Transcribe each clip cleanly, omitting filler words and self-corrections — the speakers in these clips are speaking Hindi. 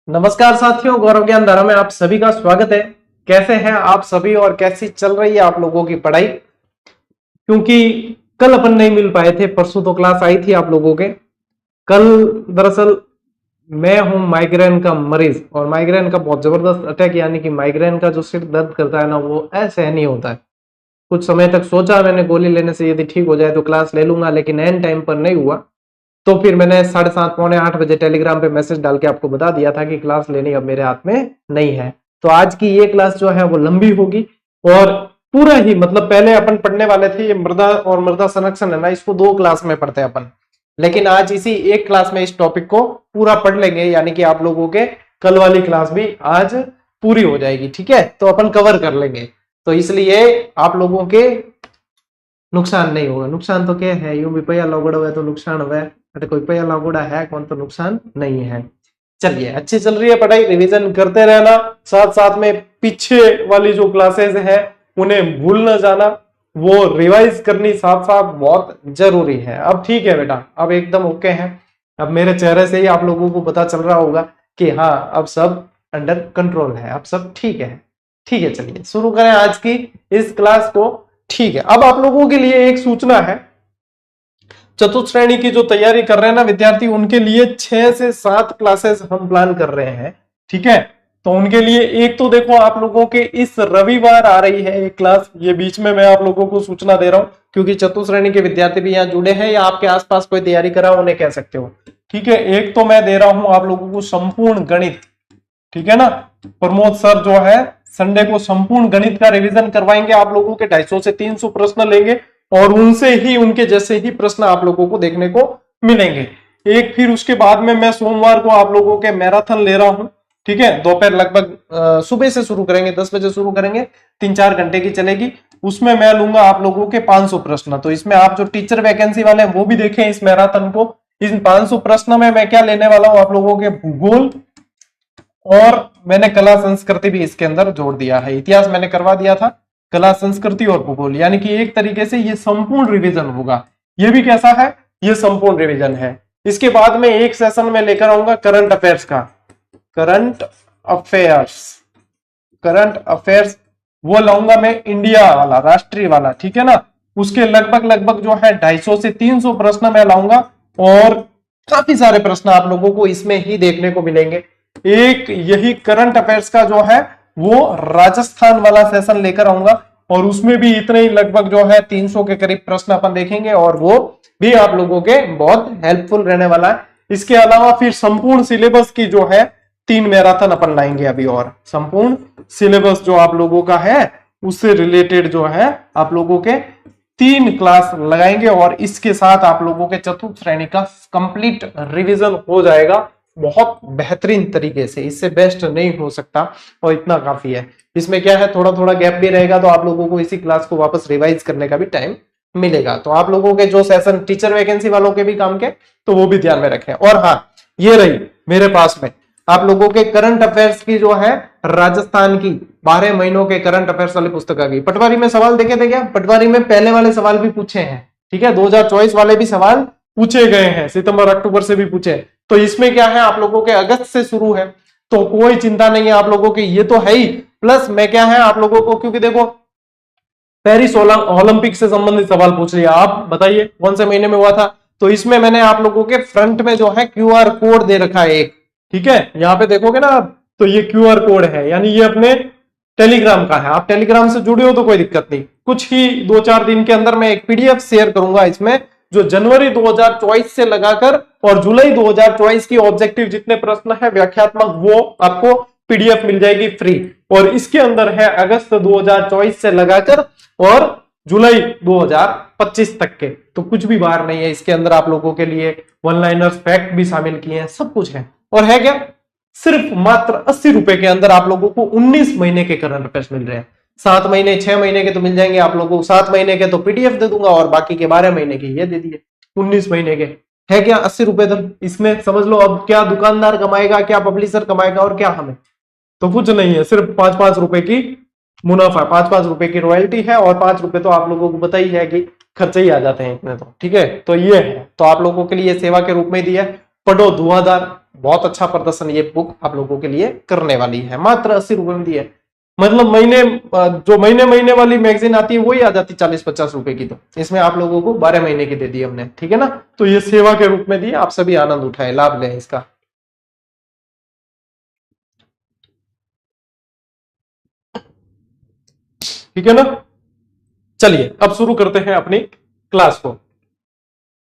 नमस्कार साथियों, गौरव ज्ञान धारा में आप सभी का स्वागत है। कैसे हैं आप सभी और कैसी चल रही है आप लोगों की पढ़ाई? क्योंकि कल अपन नहीं मिल पाए थे, परसों तो क्लास आई थी आप लोगों के। कल दरअसल मैं हूं माइग्रेन का मरीज और माइग्रेन का बहुत जबरदस्त अटैक, यानी कि माइग्रेन का जो सिर दर्द करता है ना, वो असहनीय होता है। कुछ समय तक सोचा मैंने गोली लेने से यदि ठीक हो जाए तो क्लास ले लूंगा, लेकिन एन टाइम पर नहीं हुआ। तो फिर मैंने 7:30 पौने 8 बजे टेलीग्राम पे मैसेज डाल के आपको बता दिया था कि क्लास लेनी अब मेरे हाथ में नहीं है। तो आज की ये क्लास जो है वो लंबी होगी और पूरा ही मतलब पहले अपन पढ़ने वाले थे ये मृदा और मृदा संरक्षण है ना, इसको 2 क्लास में पढ़ते हैं अपन, लेकिन आज इसी एक क्लास में इस टॉपिक को पूरा पढ़ लेंगे, यानी कि आप लोगों के कल वाली क्लास भी आज पूरी हो जाएगी। ठीक है, तो अपन कवर कर लेंगे, तो इसलिए आप लोगों के नुकसान नहीं होगा। नुकसान तो क्या है, यूं भी पैया लगड़ा हुआ है तो नुकसान हुआ है, अरे कोई पैया लगड़ा है कौन, तो नुकसान नहीं है। चलिए, अच्छी चल रही है पढ़ाई, रिवीजन करते रहना, साथ साथ में पीछे वाली जो क्लासेस है उन्हें भूल न जाना, वो रिवाइज करनी साथ साथ बहुत जरूरी है। अब ठीक है बेटा, अब एकदम ओके है। अब मेरे चेहरे से ही आप लोगों को पता चल रहा होगा कि हाँ, अब सब अंडर कंट्रोल है, अब सब ठीक है। ठीक है, चलिए शुरू करें आज की इस क्लास को। ठीक है, अब आप लोगों के लिए एक सूचना है, चतुर्थ श्रेणी की जो तैयारी कर रहे हैं ना विद्यार्थी, उनके लिए 6 से 7 क्लासेस हम प्लान कर रहे हैं। ठीक है, तो उनके लिए एक तो देखो आप लोगों के इस रविवार आ रही है एक क्लास, ये बीच में मैं आप लोगों को सूचना दे रहा हूं क्योंकि चतुर्थ श्रेणी के विद्यार्थी भी यहाँ जुड़े हैं या आपके आसपास कोई तैयारी कर रहा हो उन्हें कह सकते हो। ठीक है, एक तो मैं दे रहा हूं आप लोगों को संपूर्ण गणित। ठीक है ना, प्रमोद सर जो है संडे को संपूर्ण गणित का रिवीजन करवाएंगे आप लोगों के, 250 से 300 प्रश्न लेंगे और उनसे ही उनके जैसे ही प्रश्न आप लोगों को देखने को मिलेंगे। एक फिर उसके बाद में मैं सोमवार को आप लोगों के मैराथन ले रहा हूं। ठीक है, दोपहर लगभग सुबह से शुरू करेंगे, 10 बजे शुरू करेंगे, 3-4 घंटे की चलेगी। उसमें मैं लूंगा आप लोगों के 500 प्रश्न। तो इसमें आप जो टीचर वैकेंसी वाले हैं वो भी देखें इस मैराथन को। इन 500 प्रश्न में मैं क्या लेने वाला हूं, आप लोगों के भूगोल और मैंने कला संस्कृति भी इसके अंदर जोड़ दिया है। इतिहास मैंने करवा दिया था, कला संस्कृति और भूगोल, यानी कि एक तरीके से ये संपूर्ण रिवीजन होगा। ये भी कैसा है, ये संपूर्ण रिवीजन है। इसके बाद में एक सेशन में लेकर आऊंगा करंट अफेयर्स का, करंट अफेयर्स वो लाऊंगा मैं इंडिया वाला, राष्ट्रीय वाला। ठीक है ना, उसके लगभग जो है 250 से 300 प्रश्न मैं लाऊंगा और काफी सारे प्रश्न आप लोगों को इसमें ही देखने को मिलेंगे। एक यही करंट अफेयर्स का जो है वो राजस्थान वाला सेशन लेकर आऊंगा और उसमें भी इतने ही लगभग जो है 300 के करीब प्रश्न अपन देखेंगे और वो भी आप लोगों के बहुत हेल्पफुल रहने वाला है। इसके अलावा फिर संपूर्ण सिलेबस की जो है 3 मैराथन अपन लाएंगे अभी, और संपूर्ण सिलेबस जो आप लोगों का है उससे रिलेटेड जो है आप लोगों के 3 क्लास लगाएंगे और इसके साथ आप लोगों के चतुर्थ श्रेणी का कंप्लीट रिवीजन हो जाएगा बहुत बेहतरीन तरीके से। इससे बेस्ट नहीं हो सकता और इतना काफी है। इसमें क्या है, थोड़ा थोड़ा गैप भी रहेगा तो आप लोगों को इसी क्लास को वापस रिवाइज करने का भी टाइम मिलेगा। तो आप लोगों के जो सेशन टीचर वैकेंसी वालों के भी काम के, तो वो भी ध्यान में रखें। और हाँ, ये रही मेरे पास में आप लोगों के करंट अफेयर्स की जो है राजस्थान की 12 महीनों के करंट अफेयर्स वाली पुस्तक आ गई। पटवारी में सवाल देखे थे क्या? पटवारी में पहले वाले सवाल भी पूछे हैं। ठीक है, 2024 वाले भी सवाल पूछे गए हैं, सितंबर अक्टूबर से भी पूछे। तो इसमें क्या है, आप लोगों के अगस्त से शुरू है, तो कोई चिंता नहीं है आप लोगों की, ये तो है ही। प्लस मैं क्या है आप लोगों को, क्योंकि देखो पेरिस ओलंपिक से संबंधित सवाल पूछ लिया, आप बताइए कौन से महीने में हुआ था। तो इसमें मैंने आप लोगों के फ्रंट में जो है QR कोड दे रखा है एक। ठीक है, यहां पे देखोगे ना आप, तो ये QR कोड है, यानी ये अपने टेलीग्राम का है। आप टेलीग्राम से जुड़े हो तो कोई दिक्कत नहीं, कुछ ही 2-4 दिन के अंदर मैं एक PDF शेयर करूंगा इसमें, जो जनवरी 2024 से लगाकर और जुलाई 2024 की ऑब्जेक्टिव जितने प्रश्न है व्याख्यात्मक, वो आपको PDF मिल जाएगी फ्री। और इसके अंदर है अगस्त 2024 से लगाकर और जुलाई 2025 तक के, तो कुछ भी बाहर नहीं है। इसके अंदर आप लोगों के लिए वन लाइनर्स फैक्ट भी शामिल किए हैं, सब कुछ है। और है क्या, सिर्फ मात्र 80 रुपए के अंदर आप लोगों को 19 महीने के करंट अफेयर्स मिल रहे हैं। 7 महीने 6 महीने के तो मिल जाएंगे आप लोगों को, 7 महीने के तो PDF दे दूंगा और बाकी के 12 महीने के ये दे दिए। 19 महीने के है क्या 80 रुपए दर। इसमें समझ लो अब क्या दुकानदार कमाएगा, क्या पब्लिशर कमाएगा और क्या हमें, तो कुछ नहीं है, सिर्फ 5-5 रुपए की मुनाफा, 5-5 रुपए की रॉयल्टी है और 5 रुपए तो आप लोगों को पता ही है कि खर्चे ही आ जाते हैं इतने तो। ठीक है, तो ये है, तो आप लोगों के लिए सेवा के रूप में दिया, पढ़ो धुआंधार, बहुत अच्छा प्रदर्शन ये बुक आप लोगों के लिए करने वाली है। मात्र 80 रुपए में दी है, मतलब महीने जो महीने महीने वाली मैगजीन आती है वही आ जाती 40-50 रुपए की, तो इसमें आप लोगों को 12 महीने की दे दी हमने, ठीक है ना। तो ये सेवा के रूप में दी, आप सभी आनंद उठाए, लाभ लें इसका। ठीक है ना। चलिए अब शुरू करते हैं अपनी क्लास को।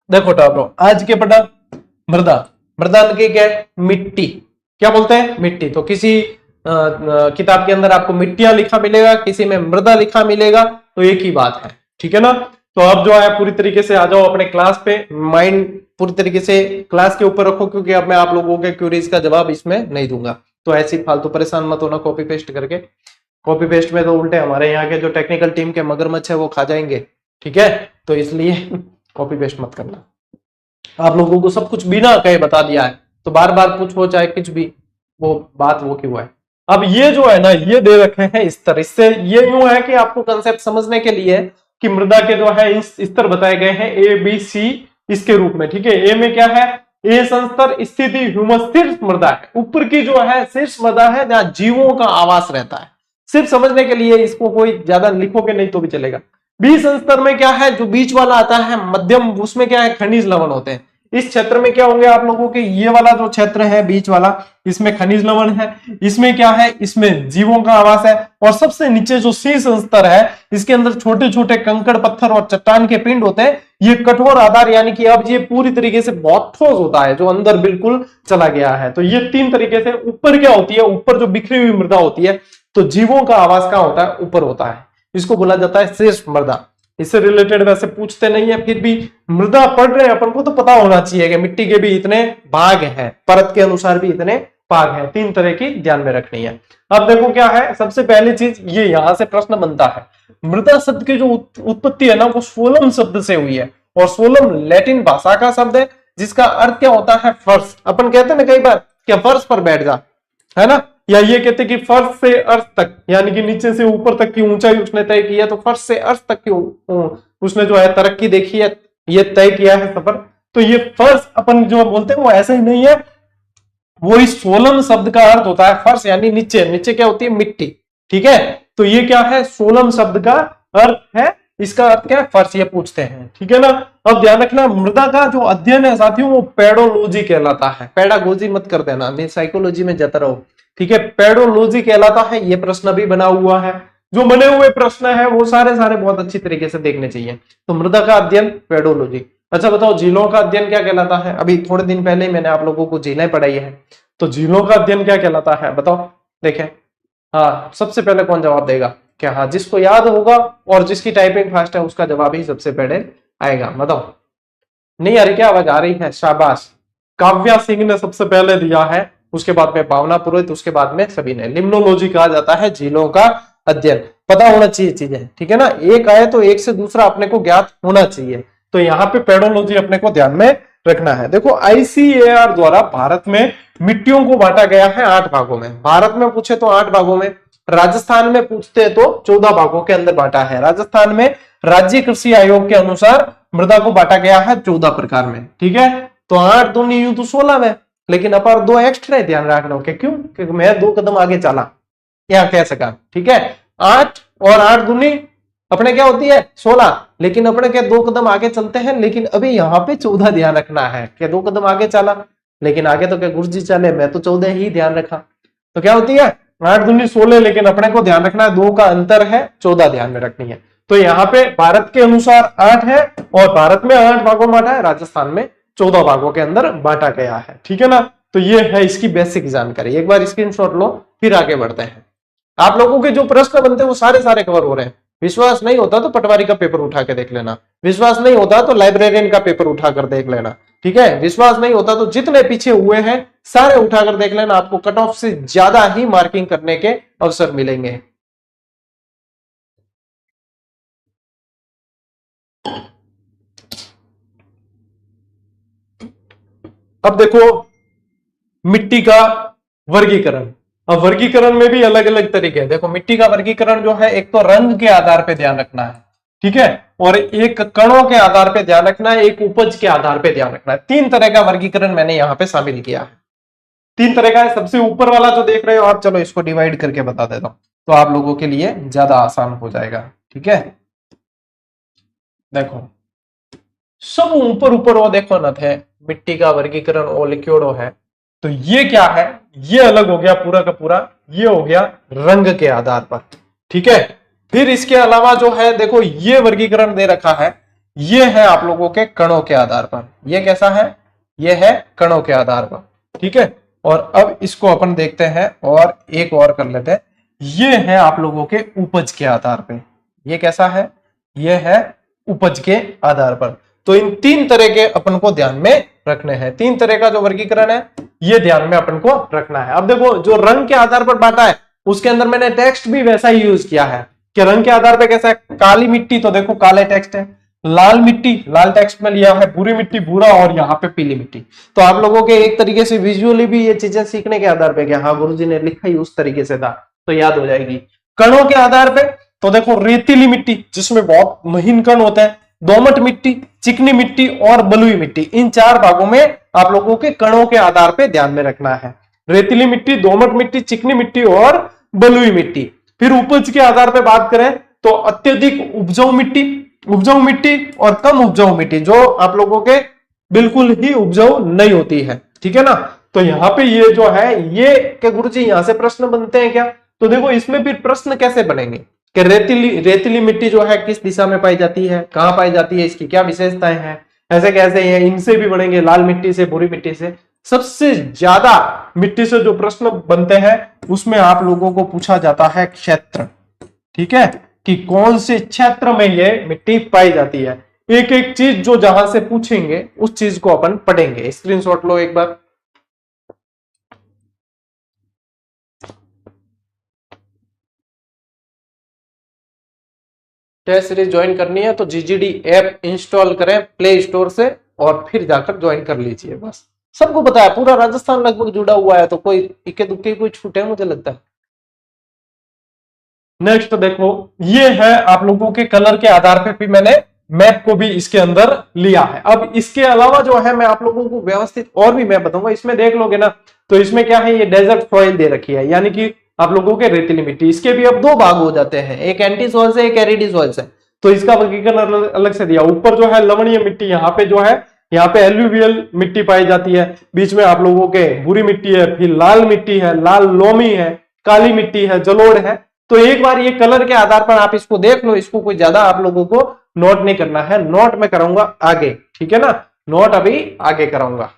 देखो टाब्रो, आज के पढ़ा मृदा, मृदा के क्या है, मिट्टी, क्या बोलते हैं, मिट्टी। तो किसी किताब के अंदर आपको मिट्टियां लिखा मिलेगा, किसी में मृदा लिखा मिलेगा, तो एक ही बात है, ठीक है ना। तो अब जो है पूरी तरीके से आ जाओ अपने क्लास पे, माइंड पूरी तरीके से क्लास के ऊपर रखो, क्योंकि अब मैं आप लोगों के क्वेरीज का जवाब इसमें नहीं दूंगा। तो ऐसी फालतू परेशान मत होना कॉपी पेस्ट करके, कॉपी पेस्ट में तो उल्टे हमारे यहाँ के जो टेक्निकल टीम के मगरमच्छ है वो खा जाएंगे, ठीक है। तो इसलिए कॉपी पेस्ट मत करना। आप लोगों को सब कुछ बिना कहे बता दिया है, तो बार बार पूछो चाहे कुछ भी, वो बात वो क्यों है। अब ये जो है ना, ये दे रखे हैं स्तर, इससे ये यूं है कि आपको कंसेप्ट समझने के लिए कि मृदा के जो है इस स्तर बताए गए हैं ए बी सी इसके रूप में, ठीक है। ए में क्या है, ए संस्तर स्थिति ह्यूमस शीर्ष मृदा है, ऊपर की जो है शीर्ष मृदा है जहां जीवों का आवास रहता है। सिर्फ समझने के लिए, इसको कोई ज्यादा लिखोगे नहीं तो भी चलेगा। बी संस्तर में क्या है, जो बीच वाला आता है मध्यम, उसमें क्या है, खनिज लवण होते हैं। इस क्षेत्र में क्या होंगे आप लोगों के, ये वाला जो क्षेत्र है बीच वाला, इसमें खनिज लवण है। इसमें क्या है, इसमें जीवों का आवास है। और सबसे नीचे जो सी संस्तर है, इसके अंदर छोटे छोटे कंकड़ पत्थर और चट्टान के पिंड होते हैं। ये कठोर आधार, यानी कि अब ये पूरी तरीके से बहुत ठोस होता है, जो अंदर बिल्कुल चला गया है। तो ये तीन तरीके से, ऊपर क्या होती है, ऊपर जो बिखरी हुई मृदा होती है, तो जीवों का आवास कहां होता है, ऊपर होता है, इसको बोला जाता है शीर्ष मृदा। इससे रिलेटेड वैसे पूछते नहीं है, फिर भी मृदा पढ़ रहे हैं अपन को तो पता होना चाहिए कि मिट्टी के भी इतने भाग हैं, परत के अनुसार भी इतने भाग हैं, तीन तरह की ध्यान में रखनी है। अब देखो क्या है, सबसे पहली चीज ये यहां से प्रश्न बनता है, मृदा शब्द की जो उत्पत्ति है ना, वो सोलम शब्द से हुई है। और सोलम लैटिन भाषा का शब्द है, जिसका अर्थ क्या होता है, फर्श। अपन कहते हैं ना कई बार क्या फर्श पर बैठ जा, है ना, या ये कहते हैं कि फर्श से अर्श तक, यानी कि नीचे से ऊपर तक की ऊंचाई उसने तय की है, तो फर्श से अर्श तक की उसने जो है तरक्की देखी है, ये तय किया है सफर। तो ये फर्श अपन जो बोलते हैं वो ऐसे ही नहीं है, वो इस सोलम शब्द का अर्थ होता है फर्श, यानी नीचे। नीचे क्या होती है, मिट्टी, ठीक है। तो ये क्या है, सोलम शब्द का अर्थ है, इसका अर्थ क्या है, फर्श, ये पूछते हैं, ठीक है ना। अब ध्यान रखना, मृदा का जो अध्ययन है साथियों, वो पेडोलॉजी कहलाता है। पेडागोजी मत कर देना, मैं साइकोलॉजी में जाता रहो, ठीक है। पेडोलॉजी कहलाता है। ये प्रश्न भी बना हुआ है, जो बने हुए प्रश्न है वो सारे बहुत अच्छी तरीके से देखने चाहिए। तो मृदा का अध्ययन, पेडोलॉजी। अच्छा बताओ, झीलों का अध्ययन क्या कहलाता है। अभी थोड़े दिन पहले ही मैंने आप लोगों को झीलें पढ़ाई है, तो झीलों का अध्ययन क्या कहलाता है, बताओ। देखें, हाँ, सबसे पहले कौन जवाब देगा, क्या, हाँ, जिसको याद होगा और जिसकी टाइपिंग फास्ट है उसका जवाब ही सबसे पहले आएगा। बताओ, नहीं आ रही क्या आवाज, आ रही है, शाबाश। काव्या सिंह ने सबसे पहले दिया है, उसके बाद में भावना पुरोहित, उसके बाद में सभी ने। लिम्नोलॉजी कहा जाता है झीलों का अध्ययन। पता होना चाहिए चीजें, ठीक है ना। एक आए तो एक से दूसरा अपने को ज्ञात होना चाहिए। तो यहाँ पे पेडोलॉजी अपने को ध्यान में रखना है। देखो, आईसीएआर द्वारा भारत में मिट्टियों को बांटा गया है 8 भागों में। भारत में पूछे तो 8 भागों में, राजस्थान में पूछते तो 14 भागों के अंदर बांटा है। राजस्थान में राज्य कृषि आयोग के अनुसार मृदा को बांटा गया है 14 प्रकार में, ठीक है। तो 8 दूनी यूं तो 16 में, लेकिन अपर 2 एक्स्ट्रा ध्यान रखना, क्यों, क्योंकि मैं 2 कदम आगे चला, यहां कह सका, ठीक है। 8 और 8 दूनी अपने क्या होती है 16, लेकिन अपने क्या 2 कदम आगे चलते हैं। लेकिन अभी यहाँ पे 14 ध्यान रखना है, क्या 2 कदम आगे चला, लेकिन आगे तो क्या गुरुजी चले, मैं तो 14 ही ध्यान रखा। तो क्या होती है 8 दूनी 16, लेकिन अपने को ध्यान रखना है 2 का अंतर है, 14 ध्यान में रखनी है। तो यहाँ पे भारत के अनुसार 8 है, और भारत में 8 भागों में बांटा है, राजस्थान में 14 भागों के अंदर बांटा गया है, ठीक है ना। तो ये है इसकी बेसिक जानकारी। एक बार स्क्रीनशॉट लो, फिर आगे बढ़ते हैं। आप लोगों के जो प्रश्न बनते हैं वो सारे कवर हो रहे हैं। विश्वास नहीं होता तो पटवारी का पेपर उठा के देख लेना, विश्वास नहीं होता तो लाइब्रेरियन का पेपर उठाकर देख लेना, ठीक है। विश्वास नहीं होता तो जितने पीछे हुए हैं सारे उठाकर देख लेना, आपको कट ऑफ से ज्यादा ही मार्किंग करने के अवसर मिलेंगे। अब देखो, मिट्टी का वर्गीकरण। अब वर्गीकरण में भी अलग अलग तरीके हैं। देखो, मिट्टी का वर्गीकरण जो है, एक तो रंग के आधार पे ध्यान रखना है, ठीक है, और एक कणों के आधार पे ध्यान रखना है, एक उपज के आधार पे ध्यान रखना है। 3 तरह का वर्गीकरण मैंने यहाँ पे शामिल किया है। तीन तरह का है। सबसे ऊपर वाला जो देख रहे हो आप, चलो इसको डिवाइड करके बता देता हूं तो आप लोगों के लिए ज्यादा आसान हो जाएगा। ठीक है, देखो सब ऊपर ऊपर वो देखो न थे, मिट्टी का वर्गीकरण वो लिक्विडो है, तो ये क्या है, ये अलग हो गया पूरा का पूरा, ये हो गया रंग के आधार पर। ठीक है, फिर इसके अलावा जो है देखो ये वर्गीकरण दे रखा है, ये है आप लोगों के कणों के आधार पर। ये कैसा है, ये है कणों के आधार पर। ठीक है, और अब इसको अपन देखते हैं और एक और कर लेते हैं, ये है आप लोगों के उपज के आधार पे। ये कैसा है, ये है उपज के आधार पर। तो इन तीन तरह के अपन को ध्यान में रखने हैं, तीन तरह का जो वर्गीकरण है ये ध्यान में अपन को रखना है। अब देखो जो रंग के आधार पर बांटा है उसके अंदर मैंने टेक्स्ट भी वैसा ही यूज किया है कि रंग के आधार पर कैसा है, काली मिट्टी तो देखो काले टेक्स्ट है, लाल मिट्टी लाल टेक्स्ट में लिया है, भूरी मिट्टी भूरा, और यहाँ पे पीली मिट्टी। तो आप लोगों के एक तरीके से विजुअली भी ये चीजें सीखने के आधार पे क्या, हाँ गुरुजी ने लिखा ही उस तरीके से था तो याद हो जाएगी। कणों के आधार पे तो देखो रेतीली मिट्टी जिसमें बहुत महीन कण होते हैं, दोमट मिट्टी, चिकनी मिट्टी और बलुई मिट्टी, इन चार भागों में आप लोगों के कणों के आधार पे ध्यान में रखना है। रेतीली मिट्टी, दोमट मिट्टी, चिकनी मिट्टी और बलुई मिट्टी। फिर उपज के आधार पे बात करें तो अत्यधिक उपजाऊ मिट्टी और कम उपजाऊ मिट्टी, जो आप लोगों के बिल्कुल ही उपजाऊ नहीं होती है। ठीक है ना, तो यहाँ पे ये जो है ये के गुरुजी यहाँ से प्रश्न बनते हैं क्या, तो देखो इसमें फिर प्रश्न कैसे बनेंगे कि रेतीली मिट्टी जो है किस दिशा में पाई जाती है, कहां पाई जाती है, इसकी क्या विशेषताएं हैं, ऐसे कैसे हैं, इनसे भी बनेंगे, लाल मिट्टी से, भूरी मिट्टी से। सबसे ज्यादा मिट्टी से जो प्रश्न बनते हैं उसमें आप लोगों को पूछा जाता है क्षेत्र। ठीक है, कि कौन से क्षेत्र में ये मिट्टी पाई जाती है। एक एक चीज जो जहां से पूछेंगे उस चीज को अपन पढ़ेंगे। स्क्रीनशॉट लो एक बार। टेस्ट सीरीज ज्वाइन करनी है तो जीजीडी ऐप इंस्टॉल करें प्ले स्टोर से और फिर जाकर ज्वाइन कर लीजिए। बस सबको पता है, पूरा राजस्थान लगभग जुड़ा हुआ है, तो कोई इक्के दुक्के कोई छूटे मुझे लगता है। नेक्स्ट देखो ये है आप लोगों के कलर के आधार पे भी मैंने मैप को भी इसके अंदर लिया है। अब इसके अलावा जो है मैं आप लोगों को व्यवस्थित और भी मैप बताऊंगा। इसमें देख लोगे ना तो इसमें क्या है, ये डेजर्ट सॉइल दे रखी है, यानी कि आप लोगों के रेतीली मिट्टी। इसके भी अब दो भाग हो जाते हैं, एक एंटी सॉइल से एक एरिडी सॉइल से, तो इसका वर्गीकरण अलग से दिया। ऊपर जो है लवणीय मिट्टी, यहाँ पे जो है यहाँ पे एल्यूवियल मिट्टी पाई जाती है, बीच में आप लोगों के भूरी मिट्टी है, फिर लाल मिट्टी है, लाल लोमी है, काली मिट्टी है, जलोढ़ है। तो एक बार ये कलर के आधार पर आप इसको देख लो, इसको कोई ज्यादा आप लोगों को नोट नहीं करना है, नोट में कराऊंगा आगे। ठीक है ना, नोट अभी आगे कराऊंगा।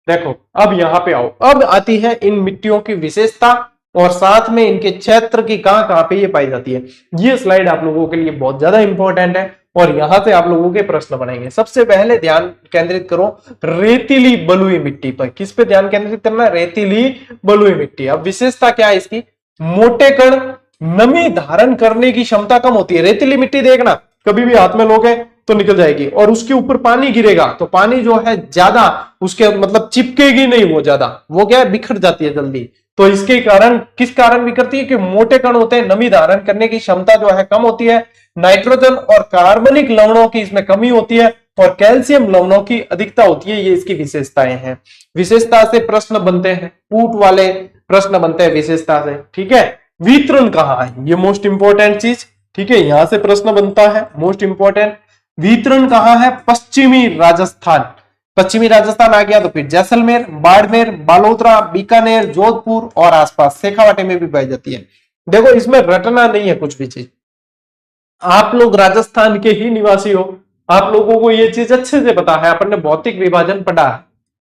देखो अब यहां पे आओ, अब आती है इन मिट्टियों की विशेषता और साथ में इनके क्षेत्र की कहां पे ये पाई जाती है। ये स्लाइड आप लोगों के लिए बहुत ज्यादा इंपॉर्टेंट है और यहां से आप लोगों के प्रश्न बनेंगे। सबसे पहले ध्यान केंद्रित करो रेतीली बलुई मिट्टी पर। किस पे ध्यान केंद्रित करना है, रेतीली बलुई मिट्टी। अब विशेषता क्या है इसकी, मोटे कण, नमी धारण करने की क्षमता कम होती है। रेतीली मिट्टी देखना कभी भी हाथ में लोगे तो निकल जाएगी, और उसके ऊपर पानी गिरेगा तो पानी जो है ज्यादा उसके मतलब चिपकेगी नहीं, वो ज्यादा वो क्या है बिखर जाती है जल्दी। तो इसके कारण किस कारण बिखरती है कि मोटे कण होते हैं, नमी धारण करने की क्षमता जो है कम होती है, नाइट्रोजन और कार्बनिक लवणों की इसमें कमी होती है और कैल्शियम लवणों की अधिकता होती है। ये इसकी विशेषताएं हैं। विशेषता से प्रश्न बनते हैं, पूट वाले प्रश्न बनते हैं विशेषता से। ठीक है, वितरण कहाँ है, ये मोस्ट इंपॉर्टेंट चीज। ठीक है, यहां से प्रश्न बनता है मोस्ट इंपॉर्टेंट, वितरण कहाँ है, पश्चिमी राजस्थान। पश्चिमी राजस्थान आ गया तो फिर जैसलमेर, बाड़मेर, बालोतरा, बीकानेर, जोधपुर और आसपास शेखावाटी में भी पाई जाती है। देखो इसमें रटना नहीं है कुछ भी चीज, आप लोग राजस्थान के ही निवासी हो, आप लोगों को ये चीज अच्छे से पता है, अपन ने भौतिक विभाजन पढ़ा है।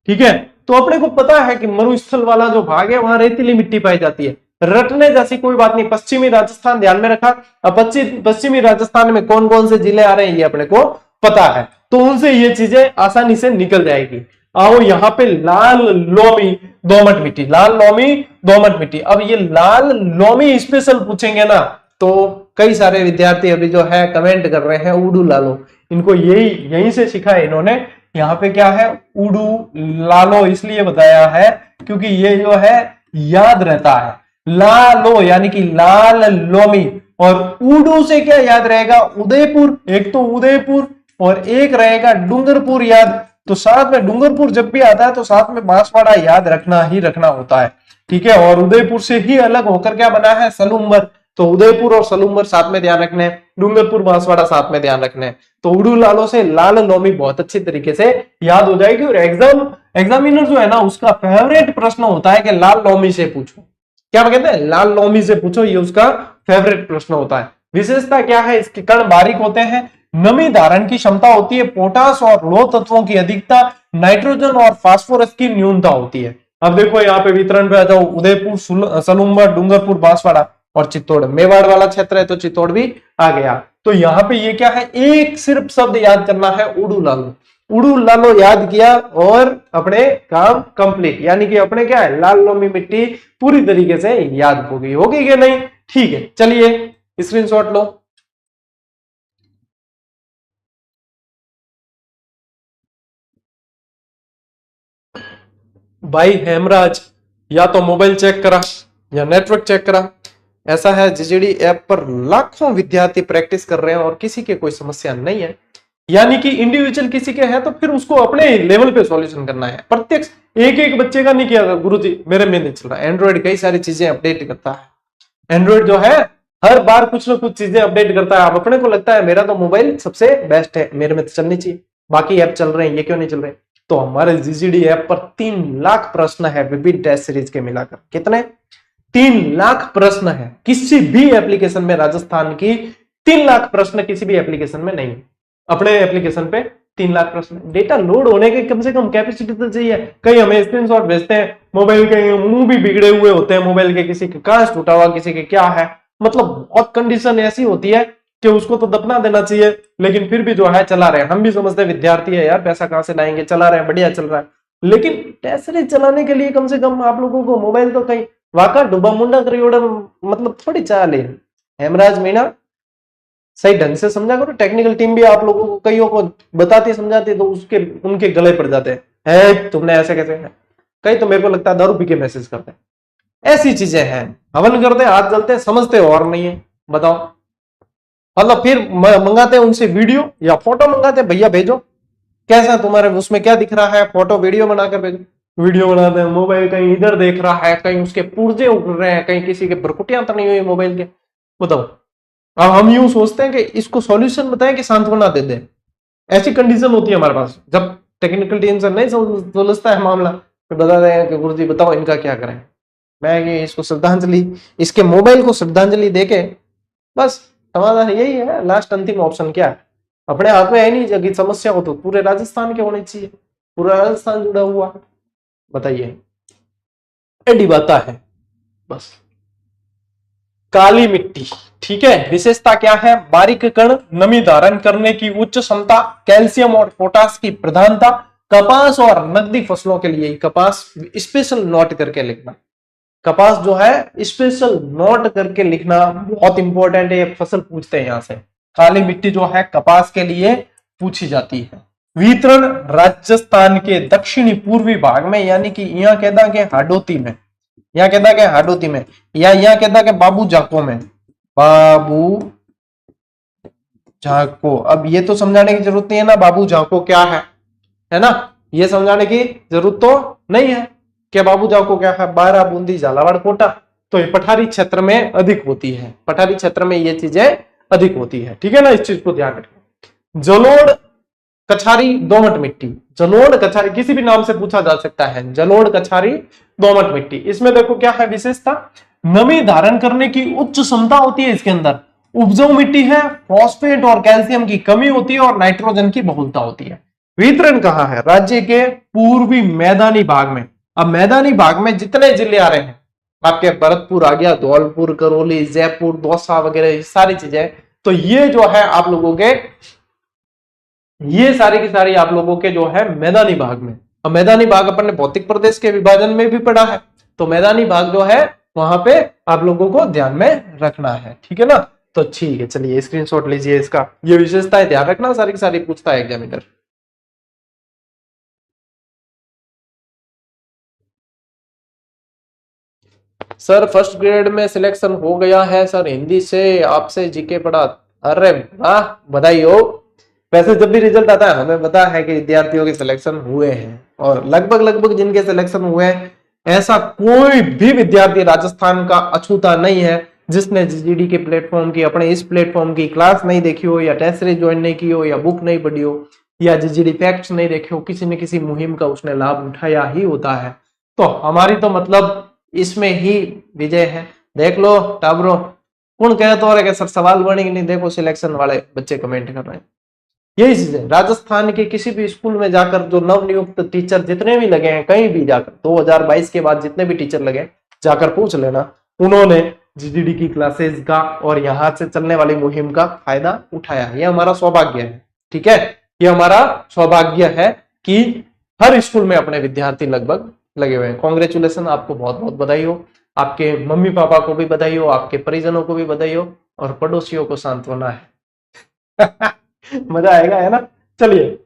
ठीक है, तो अपने को पता है कि मरुस्थल वाला जो भाग है वहां रेतीली मिट्टी पाई जाती है। रटने जैसी कोई बात नहीं। पश्चिमी राजस्थान ध्यान में रखा। अब पश्चिमी राजस्थान में कौन कौन से जिले आ रहे हैं ये अपने को पता है, तो उनसे ये चीजें आसानी से निकल जाएगी। आओ यहाँ पे लाल लोमी दोमट मिट्टी, लाल लोमी दोमट मिट्टी। अब ये लाल लोमी स्पेशल पूछेंगे ना तो कई सारे विद्यार्थी अभी जो है कमेंट कर रहे हैं उडू लालो, इनको यहीं से सिखा है इन्होंने। यहाँ पे क्या है, उडू लालो इसलिए बताया है क्योंकि ये जो है याद रहता है, लालो यानी कि लाल लोमी। और उडू से क्या याद रहेगा, उदयपुर, एक तो उदयपुर और एक रहेगा डूंगरपुर याद। तो साथ में डूंगरपुर जब भी आता है तो साथ में बांसवाड़ा याद रखना ही रखना होता है, ठीक है। और उदयपुर से ही अलग होकर क्या बना है, सलूम्बर। तो उदयपुर और सलूम्बर साथ में ध्यान रखने, डूंगरपुर बांसवाड़ा साथ में ध्यान रखने। तो उड़ू लालो से लाल लोमी बहुत अच्छी तरीके से याद हो जाएगी। और एग्जामिनर जो है ना, उसका फेवरेट प्रश्न होता है कि लाल लोमी से पूछो। क्या कहते हैं, लाल लोमी से पूछो, ये उसका फेवरेट प्रश्न होता है। विशेषता क्या है, इसके कण बारीक होते हैं, नमी धारण की क्षमता होती है, पोटास और लौह तत्वों की अधिकता, नाइट्रोजन और फास्फोरस की न्यूनता होती है। अब देखो यहाँ पे वितरण पे आ जाओ, उदयपुर, सलूम्बर, डूंगरपुर, बांसवाड़ा और चित्तौड़। मेवाड़ वाला क्षेत्र है तो चित्तौड़ भी आ गया। तो यहाँ पे ये क्या है, एक सिर्फ शब्द याद करना है, उड़ू लालो। उड़ू लालो याद किया और अपने काम कंप्लीट, यानी कि अपने क्या है, लाल लोमी मिट्टी पूरी तरीके से याद होगी कि नहीं। ठीक है, चलिए स्क्रीनशॉट लो। भाई हेमराज या तो मोबाइल चेक करा या नेटवर्क चेक करा। ऐसा है, जीजीडी ऐप पर लाखों विद्यार्थी प्रैक्टिस कर रहे हैं और किसी के कोई समस्या नहीं है। यानी कि इंडिविजुअल किसी के है तो फिर उसको अपने लेवल पे सॉल्यूशन करना है। प्रत्यक्ष एक एक बच्चे का नहीं किया, गुरुजी मेरे में नहीं चल रहा। एंड्रॉइड कई सारी चीजें अपडेट करता है। एंड्रॉइड जो है हर बार कुछ ना कुछ चीजें अपडेट करता है। आप अपने को लगता है मेरा तो मोबाइल सबसे बेस्ट है, मेरे में तो चलनी चाहिए, बाकी ऐप चल रहे हैं, ये क्यों नहीं चल रहे। तो हमारे जीजीडी ऐप पर 3 लाख प्रश्न है विभिन्न टेस्ट सीरीज के मिलाकर। कितने, 3 लाख प्रश्न है। किसी भी एप्लीकेशन में राजस्थान की 3 लाख प्रश्न किसी भी एप्लीकेशन में नहीं है। अपने एप्लीकेशन पे 3 लाख प्रश्न। डेटा लोड होने के कम से कम कैपेसिटी तो चाहिए। कहीं हमें स्क्रीनशॉट भेजते हैं, मोबाइल के मुंह भी बिगड़े हुए होते हैं, मोबाइल के किसी के कांच टूटा हुआ, किसी के क्या है, मतलब बहुत कंडीशन ऐसी होती है कि उसको तो दफना देना चाहिए, लेकिन फिर भी जो है चला रहे हैं। हम भी समझते हैं विद्यार्थी है यार, पैसा कहां से लाएंगे, चला रहे हैं, बढ़िया चल रहा है। लेकिन टेस्ट सीरीज चलाने के लिए कम से कम आप लोगों को मोबाइल तो कहीं वाका डुबा मुंडा करियोड़ा, मतलब थोड़ी चाल है। हेमराज मीना सही ढंग से समझा करो। टेक्निकल टीम भी आप लोगों को कईयों को बताती समझाती तो उसके उनके गले पड़ जाते हैं, तुमने ऐसे कैसे है? कई तो मेरे को लगता है दारू पी के मैसेज करते हैं। ऐसी चीजें हैं, हवन करते हाथ जलते, समझते और नहीं है। बताओ, मतलब फिर मंगाते हैं उनसे वीडियो या फोटो मंगाते, भैया भेजो कैसा तुम्हारे उसमें क्या दिख रहा है, फोटो वीडियो बनाकर भेजो। वीडियो बनाते हैं, मोबाइल कहीं इधर देख रहा है, कहीं उसके पुर्जे उड़ रहे हैं, कहीं किसी के भरकुटियां तनी हुई मोबाइल के। बताओ, अब हम यूं सोचते हैं कि इसको सॉल्यूशन बताएं कि सांत्वना दे दें। ऐसी कंडीशन होती है हमारे पास। जब टेक्निकल टीम से नहीं सुलझता है मामला, फिर बता दें कि गुरुजी बताओ इनका क्या करें। मैं कि इसको श्रद्धांजलि, इसके मोबाइल को श्रद्धांजलि देके बस समाधान यही है। लास्ट अंतिम ऑप्शन क्या है, अपने हाथ में है नहीं। जब समस्या हो तो पूरे राजस्थान के होने चाहिए, पूरा राजस्थान जुड़ा हुआ। बताइए, एडी बाता है बस। काली मिट्टी, ठीक है, विशेषता क्या है, बारीक कण, नमी धारण करने की उच्च क्षमता, कैल्शियम और पोटास की प्रधानता, कपास और नकदी फसलों के लिए कपास स्पेशल नोट करके लिखना। कपास जो है स्पेशल नोट करके लिखना बहुत इंपॉर्टेंट है। ये फसल पूछते हैं यहां से। काली मिट्टी जो है कपास के लिए पूछी जाती है। वितरण राजस्थान के दक्षिणी पूर्वी भाग में, यानी कि यहाँ कहता के हाडोती में, यहाँ कहता के हाडोती में, या यहाँ कहता के बाबू जाको में। बाबू जाको, अब ये तो समझाने की जरूरत नहीं है ना, बाबू जाको क्या है ना, ये समझाने की जरूरत तो नहीं है कि बाबू जाको क्या है। बारा, बूंदी, झालावाड़, कोटा, तो ये पठारी क्षेत्र में अधिक होती है। पठारी क्षेत्र में ये चीजें अधिक होती है, ठीक है ना, इस चीज को ध्यान रखें। जलोढ़, कछारी, दोमट मिट्टी। जलोढ़, कछारी किसी भी नाम से पूछा जा सकता है। जलोढ़, कछारी, दोमट मिट्टी। इसमें देखो क्या है विशेषता, नमी धारण करने की उच्च क्षमता होती है इसके अंदर। उपजाऊ मिट्टी है, फॉस्फेट और कैल्शियम की कमी होती है और नाइट्रोजन की बहुलता होती है। वितरण कहां है, राज्य के पूर्वी मैदानी भाग में। अब मैदानी भाग में जितने जिले आ रहे हैं आपके, भरतपुर आ गया, धौलपुर, करौली, जयपुर, दौसा वगैरह सारी चीजें, तो ये जो है आप लोगों के, ये सारी की सारी आप लोगों के जो है मैदानी भाग में। अब मैदानी भाग अपन ने भौतिक प्रदेश के विभाजन में भी पढ़ा है, तो मैदानी भाग जो है वहां पे आप लोगों को ध्यान में रखना है, ठीक है ना। तो ठीक है, चलिए स्क्रीनशॉट लीजिए इसका। ये विशेषताएं ध्यान रखना, सारी की सारी पूछता है एग्जामिनर। सर फर्स्ट ग्रेड में सिलेक्शन हो गया है सर, हिंदी से आपसे जीके पढ़ा। अरे वाह, बधाई हो। वैसे जब भी रिजल्ट आता है हमें पता है कि विद्यार्थियों के सिलेक्शन हुए हैं, और लगभग जिनके सिलेक्शन हुए हैं, ऐसा कोई भी विद्यार्थी राजस्थान का अछूता नहीं है जिसने जीडी के प्लेटफॉर्म की, अपने इस प्लेटफॉर्म की क्लास नहीं देखी हो, या टेस्ट सीरीज ज्वाइन नहीं की हो, या बुक नहीं पढ़ी हो, या जीडी फैक्ट्स नहीं देखे हो। किसी न किसी मुहिम का उसने लाभ उठाया ही होता है। तो हमारी तो मतलब इसमें ही विजय है। देख लो टाबरो, कौन कहे तो और सर सवाल बनेंगे नहीं, देखो सिलेक्शन वाले बच्चे कमेंट कर रहे हैं। यही चीज है, राजस्थान के किसी भी स्कूल में जाकर जो नवनियुक्त टीचर जितने भी लगे हैं, कहीं भी जाकर 2022 के बाद जितने भी टीचर लगे जाकर पूछ लेना, उन्होंने जीडी की क्लासेस का और यहाँ से चलने वाली मुहिम का फायदा उठाया। ये हमारा सौभाग्य है, ठीक है, ये हमारा सौभाग्य है कि हर स्कूल में अपने विद्यार्थी लगभग लगे हुए हैं। कॉन्ग्रेचुलेशन, आपको बहुत बहुत बधाई हो, आपके मम्मी पापा को भी बधाई हो, आपके परिजनों को भी बधाई हो, और पड़ोसियों को सांत्वना है। मजा आएगा, है ना। चलिए,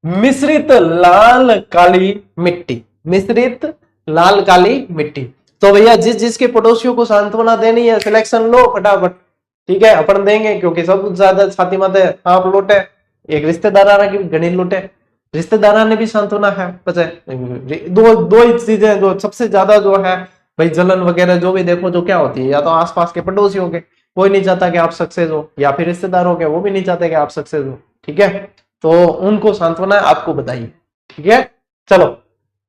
मिश्रित लाल काली मिट्टी, मिश्रित लाल काली मिट्टी। तो भैया जिसके पड़ोसियों को सांत्वना देनी है, सिलेक्शन लो फटाफट, ठीक है, अपन देंगे, क्योंकि सबसे ज्यादा छाती माते आप लोटे, एक रिश्तेदार की घनी लोटे, रिश्तेदार ने भी सांत्वना है। पता है दो ही चीजें जो सबसे ज्यादा जो है भाई, जलन वगैरह जो भी देखो जो क्या होती है, या तो आसपास के पड़ोसियों के, कोई नहीं चाहता कि आप सक्सेस हो, या फिर रिश्तेदारों के, वो भी नहीं चाहते कि आप सक्सेस हो, ठीक है, तो उनको सांत्वना, आपको बताइए, ठीक है। चलो,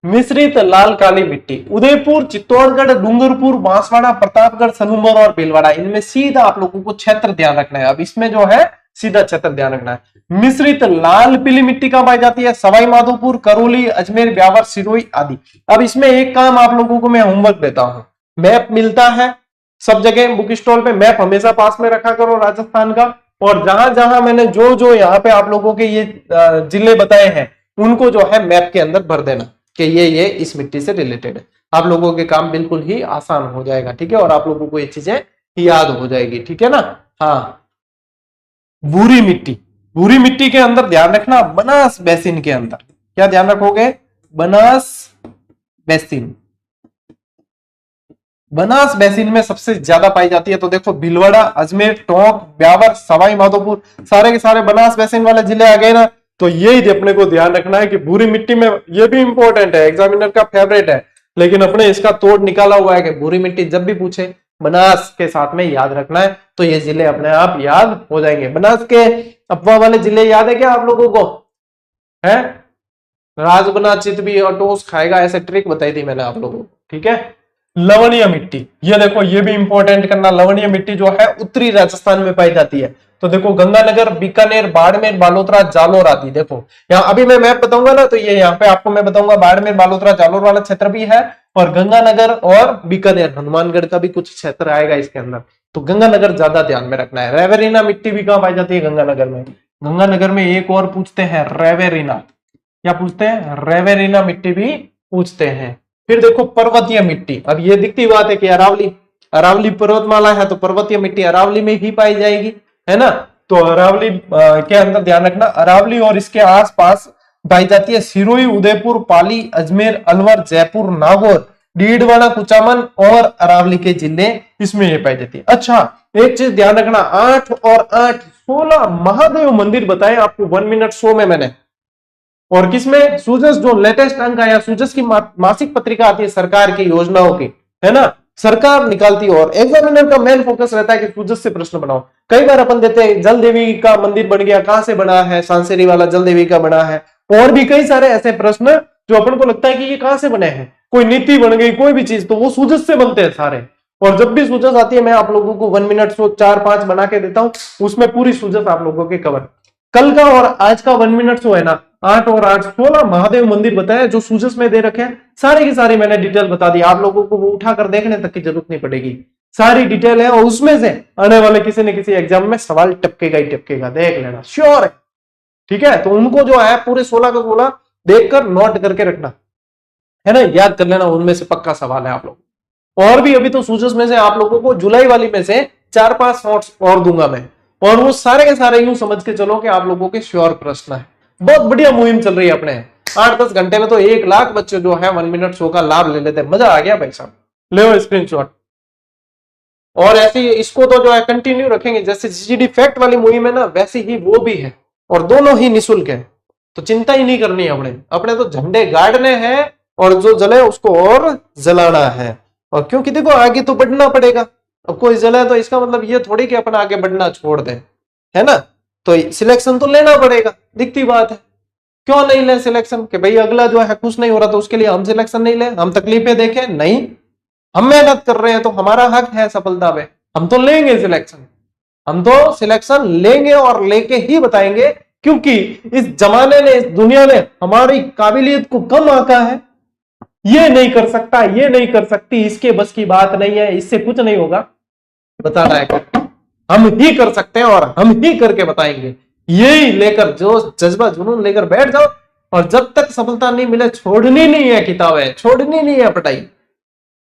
मिश्रित लाल काली मिट्टी, उदयपुर, चित्तौड़गढ़, डूंगरपुर, बांसवाड़ा, प्रतापगढ़, सनूमर और भीलवाड़ा, इनमें सीधा आप लोगों को क्षेत्र ध्यान रखना है। अब इसमें जो है सीधा क्षेत्र ध्यान रखना है। मिश्रित लाल पीली मिट्टी कहां पाई जाती है? सवाई माधोपुर, करौली, अजमेर, ब्यावर, सिरोही आदि। अब इसमें एक काम आप लोगों को मैं होमवर्क देता हूं, मैप मिलता है सब जगह बुक स्टॉल पे, मैप हमेशा पास में रखा करो राजस्थान का, और जहां जहां मैंने जो यहाँ पे आप लोगों के ये जिले बताए हैं, उनको जो है मैप के अंदर भर देना कि ये इस मिट्टी से रिलेटेड है। आप लोगों के काम बिल्कुल ही आसान हो जाएगा, ठीक है, और आप लोगों को ये चीजें याद हो जाएगी, ठीक है ना। हाँ, भूरी मिट्टी, भूरी मिट्टी के अंदर ध्यान रखना, बनास बेसिन के अंदर क्या ध्यान रखोगे? बनास बेसिन, बनास बेसिन में सबसे ज्यादा पाई जाती है। तो देखो भीलवाड़ा, अजमेर, टोंक, ब्यावर, सवाई माधोपुर, सारे के सारे बनास बेसिन वाले जिले आ गए ना। तो यही अपने को ध्यान रखना है कि भूरी मिट्टी में, ये भी इंपॉर्टेंट है, एग्जामिनर का फेवरेट है, लेकिन अपने इसका तोड़ निकाला हुआ है कि भूरी मिट्टी जब भी पूछे बनास के साथ में याद रखना है, तो ये जिले अपने आप याद हो जाएंगे। बनास के अफवाह वाले जिले याद है क्या आप लोगों को? है राजबना, चितबी और टोस खाएगा, ऐसे ट्रिक बताई थी मैंने आप लोगों को, ठीक है। लवणीय मिट्टी, ये देखो ये भी इंपॉर्टेंट करना, लवणीय मिट्टी जो है उत्तरी राजस्थान में पाई जाती है। तो देखो गंगानगर, बीकानेर, बाड़मेर, बालोतरा, जालोर आदि। देखो यहाँ अभी मैं मैप बताऊंगा ना, तो ये यहाँ पे आपको मैं बताऊंगा बाड़मेर, बालोतरा, जालोर वाला क्षेत्र भी है, और गंगानगर और बीकानेर, हनुमानगढ़ का भी कुछ क्षेत्र आएगा इसके अंदर। तो गंगानगर ज्यादा ध्यान में रखना है। रेवेरिना मिट्टी भी कहाँ पाई जाती है? गंगानगर में। गंगानगर में एक और पूछते हैं, रेवेरिना, क्या पूछते हैं? रेवेरिना मिट्टी भी पूछते हैं। फिर देखो पर्वतीय मिट्टी, अब ये दिखती बात है कि अरावली, अरावली पर्वतमाला है, तो पर्वतीय मिट्टी अरावली में ही पाई जाएगी, है ना। तो अरावली के अंदर ध्यान रखना, अरावली और इसके आसपास पाई जाती है सिरोही, उदयपुर, पाली, अजमेर, अलवर, जयपुर, नागौर, डीडवाना, कुचामन और अरावली के जिले, इसमें ये पाई जाती है। अच्छा, एक चीज ध्यान रखना, 8 और 8 16 महादेव मंदिर बताए आपको 1 मिनट शो में मैंने। और किसमें? सूजस, जो लेटेस्ट अंक आया, सूजस की मासिक पत्रिका आती है सरकार की योजनाओं की, है ना, सरकार निकालती है, और एग्जामिनर का मेन फोकस रहता है कि सूजस से प्रश्न बनाओ। कई बार अपन देते हैं जल देवी का मंदिर बन गया, कहां से बना है? सांसेरी वाला जल देवी का बना है। और भी कई सारे ऐसे प्रश्न जो अपन को लगता है कि ये कहां से बने हैं, कोई नीति बन गई, कोई भी चीज, तो वो सूजस से बनते हैं सारे। और जब भी सूजस आती है, मैं आप लोगों को 1 मिनट शो 4-5 बना के देता हूं, उसमें पूरी सूजस आप लोगों के कवर। कल का और आज का 1 मिनट शो है ना, 8 और 8 16 महादेव मंदिर बताया जो सूजस में दे रखे हैं, सारे की सारी मैंने डिटेल बता दी। आप लोगों को वो उठाकर देखने तक की जरूरत नहीं पड़ेगी, सारी डिटेल है, और उसमें से आने वाले किसी न किसी एग्जाम में सवाल टपकेगा ही टपकेगा, देख लेना, श्योर है, ठीक है। तो उनको जो है पूरे 16 का 16 देखकर नोट करके रखना, है ना, याद कर लेना, उनमें से पक्का सवाल है आप लोग। और भी अभी तो सूजस में से आप लोगों को जुलाई वाली में से 4-5 नोट्स और दूंगा मैं, और वो सारे के सारे यूं समझ के चलो कि आप लोगों के श्योर प्रश्न है। बहुत बढ़िया मुहिम चल रही है अपने, 8-10 घंटे में तो 1 लाख बच्चे जो है 1 मिनट शो का लाभ ले लेते हैं। मजा आ गया भाई साहब, ले स्क्रीनशॉट। और ऐसे इसको तो जो है कंटिन्यू रखेंगे, जैसे जीडी फैक्ट वाली मुहिम है ना, वैसे ही वो भी है, और दोनों ही निःशुल्क है, तो चिंता ही नहीं करनी है अपने अपने तो झंडे गाड़ने हैं और जो जले उसको और जलाना है। और क्योंकि देखो आगे तो बढ़ना पड़ेगा, अब कोई जले तो इसका मतलब ये थोड़ी कि अपन आगे बढ़ना छोड़ दें, है ना। तो सिलेक्शन तो लेना पड़ेगा, दिखती बात है। क्यों नहीं ले सिलेक्शन, कि भाई अगला जो है खुश नहीं हो रहा तो उसके लिए हम सिलेक्शन नहीं ले, हम तकलीफें देखें नहीं, हम मेहनत कर रहे हैं तो हमारा हक है सफलता पे, हम तो लेंगे सिलेक्शन, हम तो सिलेक्शन लेंगे और लेके ही बताएंगे। क्योंकि इस जमाने ने, इस दुनिया ने हमारी काबिलियत को कम आंका है, ये नहीं कर सकता, ये नहीं कर सकती, इसके बस की बात नहीं है, इससे कुछ नहीं होगा, बताना है हम ही कर सकते हैं और हम ही करके बताएंगे। यही लेकर जो जज्बा जुनून लेकर बैठ जाओ, और जब तक सफलता नहीं मिले छोड़नी नहीं है किताबें, छोड़नी नहीं है पढ़ाई,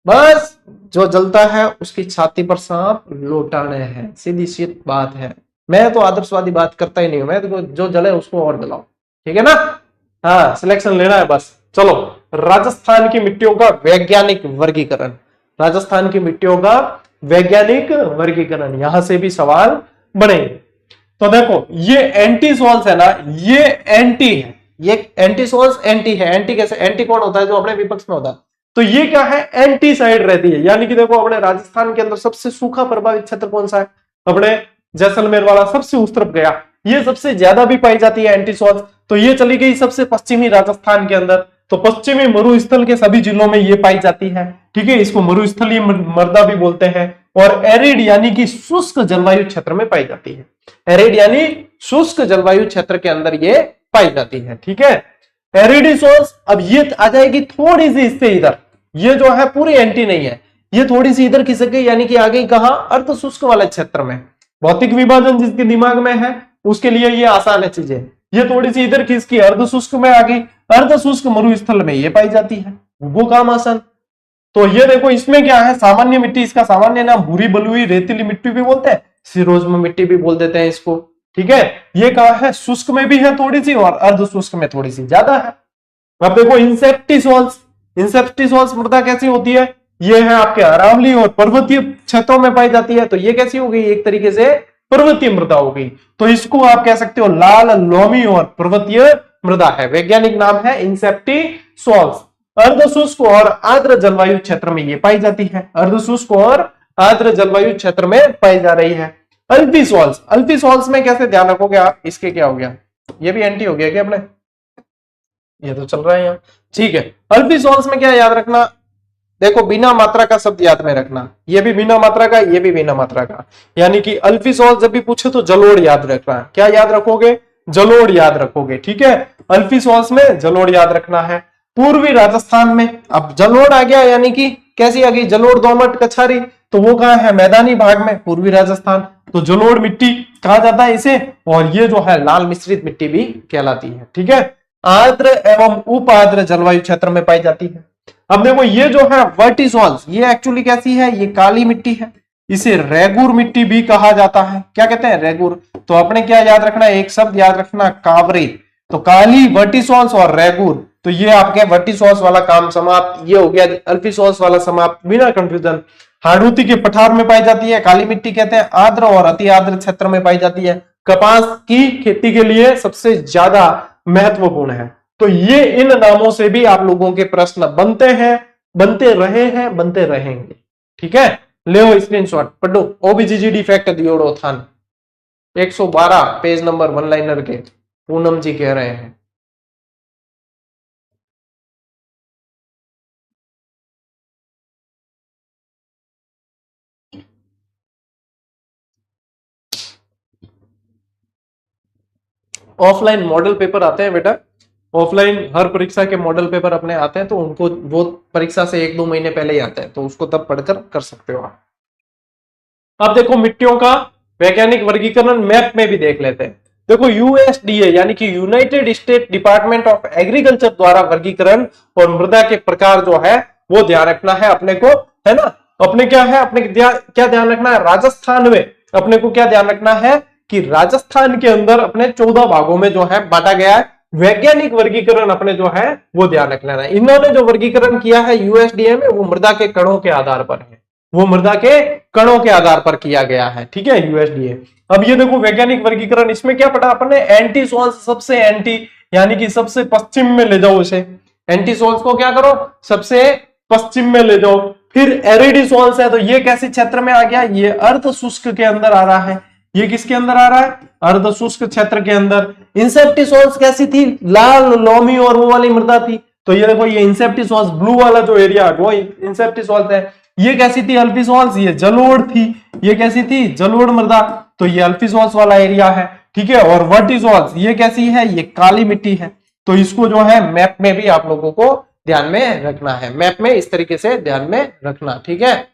बस जो जलता है उसकी छाती पर सांप लौटाने हैं, सीधी सी बात है। मैं तो आदर्शवादी बात करता ही नहीं हूं, मैं तो जो जले उसको और जलाओ, ठीक है ना। हाँ, सिलेक्शन लेना है बस। चलो, राजस्थान की मिट्टियों का वैज्ञानिक वर्गीकरण, राजस्थान की मिट्टियों का वैज्ञानिक वर्गीकरण, यहां से भी सवाल बनेंगे। तो देखो ये एंटी सोल्स है ना, ये एंटी है, ये एंटी सोल्स एंटी है। एंटी कैसे, एंटी कौन होता है, जो अपने विपक्ष में होता है, तो ये क्या है, एंटी साइड रहती है। यानी कि देखो अपने राजस्थान के अंदर सबसे सूखा प्रभावित क्षेत्र कौन सा है, अपने जैसलमेर वाला सबसे उस तरफ गया, ये सबसे ज्यादा भी पाई जाती है एंटी सोल्स। तो ये चली गई सबसे पश्चिमी राजस्थान के अंदर, तो पश्चिमी मरुस्थल के सभी जिलों में ये पाई जाती है, ठीक है। इसको मरुस्थलीय मृदा भी बोलते हैं। और एरिड यानी कि शुष्क जलवायु क्षेत्र में पाई जाती है, एरिड यानी शुष्क जलवायु क्षेत्र के अंदर ये पाई जाती है, ठीक है। एरिडिसोल्स, अब ये आ जाएगी थोड़ी सी इससे इधर, ये जो है पूरी एंटी नहीं है, ये थोड़ी सी इधर खिसक गई, यानी कि आ गई कहां, अर्ध शुष्क वाले क्षेत्र में। भौतिक विभाजन जिसके दिमाग में है उसके लिए ये आसान है चीजें, ये थोड़ी सी इधर खिसकी अर्ध शुष्क में आ गई, अर्ध शुष्क मरुस्थल में ये पाई जाती है, वो काम आसान। तो ये देखो इसमें क्या है, सामान्य मिट्टी, इसका सामान्य नाम भूरी बलुई रेतीली मिट्टी भी बोलते हैं, सिरोज्म मिट्टी भी बोल देते हैं इसको, ठीक है। ये कहा है शुष्क में भी है थोड़ी सी और अर्ध शुष्क में थोड़ी सी ज्यादा है। अब देखो इंसेप्टिसोल्स, इंसेप्टिसोल्स मृदा कैसी होती है, ये है आपके अरावली और पर्वतीय क्षेत्रों में पाई जाती है, तो ये कैसी हो गई, एक तरीके से पर्वतीय मृदा हो गई। तो इसको आप कह सकते हो लाल लोमी और पर्वतीय मृदा है, वैज्ञानिक नाम है इंसेप्टिसोल्स। अर्धशुष्क और आर्द्र जलवायु क्षेत्र में ये पाई जाती है, अर्धशुष्क और आर्द्र जलवायु क्षेत्र में पाई जा रही है। अल्पीसोल्स, अल्पीसोल्स में कैसे ध्यान रखोगे आप, इसके क्या हो गया, ये भी एंटी हो गया क्या अपने, ये तो चल रहा है यहाँ, ठीक है। अल्पीसोल्स में क्या याद रखना, देखो बिना मात्रा का शब्द याद में रखना, ये भी बिना मात्रा का, ये भी बिना मात्रा का, यानी कि अल्पीसोल्स जब भी पूछे तो जलोढ़ याद रखना, क्या याद रखोगे, जलोढ़ याद रखोगे, ठीक है। अल्पीसोल्स में जलोढ़ याद रखना है। पूर्वी राजस्थान में, अब जलोढ़ आ गया, यानी कि कैसी आ गई, जलोढ़ दोमट कछारी, तो वो कहां है, मैदानी भाग में, पूर्वी राजस्थान, तो जलोढ़ मिट्टी कहा जाता है इसे, और ये जो है लाल मिश्रित मिट्टी भी कहलाती है, ठीक है। आर्द्र एवं उप आर्द्र जलवायु क्षेत्र में पाई जाती है। अब देखो ये जो है वर्टिसोल्स, ये एक्चुअली कैसी है, ये काली मिट्टी है, इसे रेगुर मिट्टी भी कहा जाता है, क्या कहते हैं, रेगुर। तो अपने क्या याद रखना है, एक शब्द याद रखना, कावरे, तो काली वर्टिसोल्स और रेगुर, तो ये आपके वर्टिसोल्स वाला काम समाप्त, ये हो गया अल्पीसोल्स वाला समाप्त, बिना कंफ्यूजन। हाड़ूती के पठार में पाई जाती है, काली मिट्टी कहते हैं, आर्द्र और अति आर्द्र क्षेत्र में पाई जाती है, कपास की खेती के लिए सबसे ज्यादा महत्वपूर्ण है। तो ये इन नामों से भी आप लोगों के प्रश्न बनते हैं, बनते रहे हैं, बनते रहेंगे, ठीक है। ले स्क्रीनशॉट पढ़ो, ओबीजीडी फैक्ट दियोड़ोथान 112 पेज नंबर 1 लाइनर के, पूनम जी कह रहे हैं। ऑफलाइन मॉडल पेपर आते हैं बेटा, ऑफलाइन हर परीक्षा के मॉडल पेपर अपने आते हैं, तो उनको वो परीक्षा से 1-2 महीने पहले ही आते हैं, तो उसको तब पढ़कर कर सकते हो आप। अब देखो मिट्टियों का वैज्ञानिक वर्गीकरण मैप में भी देख लेते हैं। देखो यूएसडीए यानी कि United state department of agriculture द्वारा वर्गीकरण और मृदा के प्रकार जो है वो ध्यान रखना है अपने को, है ना। अपने क्या है, अपने क्या ध्यान रखना है, राजस्थान में अपने को क्या ध्यान रखना है कि राजस्थान के अंदर अपने 14 भागों में जो है बांटा गया है। वैज्ञानिक वर्गीकरण अपने जो है वो ध्यान रख लेना है। इन्होंने जो वर्गीकरण किया है यूएसडीए में, वो मृदा के कणों के आधार पर है, वो मृदा के कणों के आधार पर किया गया है, ठीक है, यूएसडीए। अब ये देखो वैज्ञानिक वर्गीकरण, इसमें क्या पढ़ा अपन ने, एंटी सॉल्स, सबसे एंटी यानी कि सबसे पश्चिम में ले जाओ उसे, एंटी सॉल्स को क्या करो, सबसे पश्चिम में ले जाओ। फिर एरिडिसॉल्स है, तो ये कैसे क्षेत्र में आ गया, ये अर्ध शुष्क के अंदर आ रहा है। ये किसके अंदर आ रहा है, अर्ध शुष्क क्षेत्र के अंदर। इंसेप्टिसॉल्स कैसी थी, लाल लोमी और वो वाली मृदा थी, तो ये देखो ये इंसेप्टिसॉल्स ब्लू वाला जो एरिया वो इंसेप्टिसॉल्स है। ये कैसी थी, अल्फिसॉल्स, ये जलोढ़ थी। ये कैसी थी, जलोढ़ मृदा, तो ये अल्फिसॉल्स वाला एरिया है, ठीक है। और वर्टिसॉल्स ये कैसी है, ये काली मिट्टी है। तो इसको जो है मैप में भी आप लोगों को ध्यान में रखना है, मैप में इस तरीके से ध्यान में रखना, ठीक है।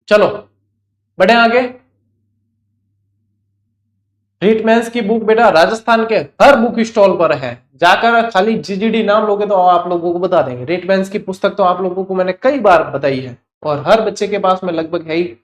चलो बढ़े आगे। रीटमैन्स की बुक बेटा राजस्थान के हर बुक स्टॉल पर है, जाकर खाली जीजीडी नाम लोगे तो आप लोगों को बता देंगे। रीटमैन्स की पुस्तक तो आप लोगों को मैंने कई बार बताई है और हर बच्चे के पास में लगभग है ही।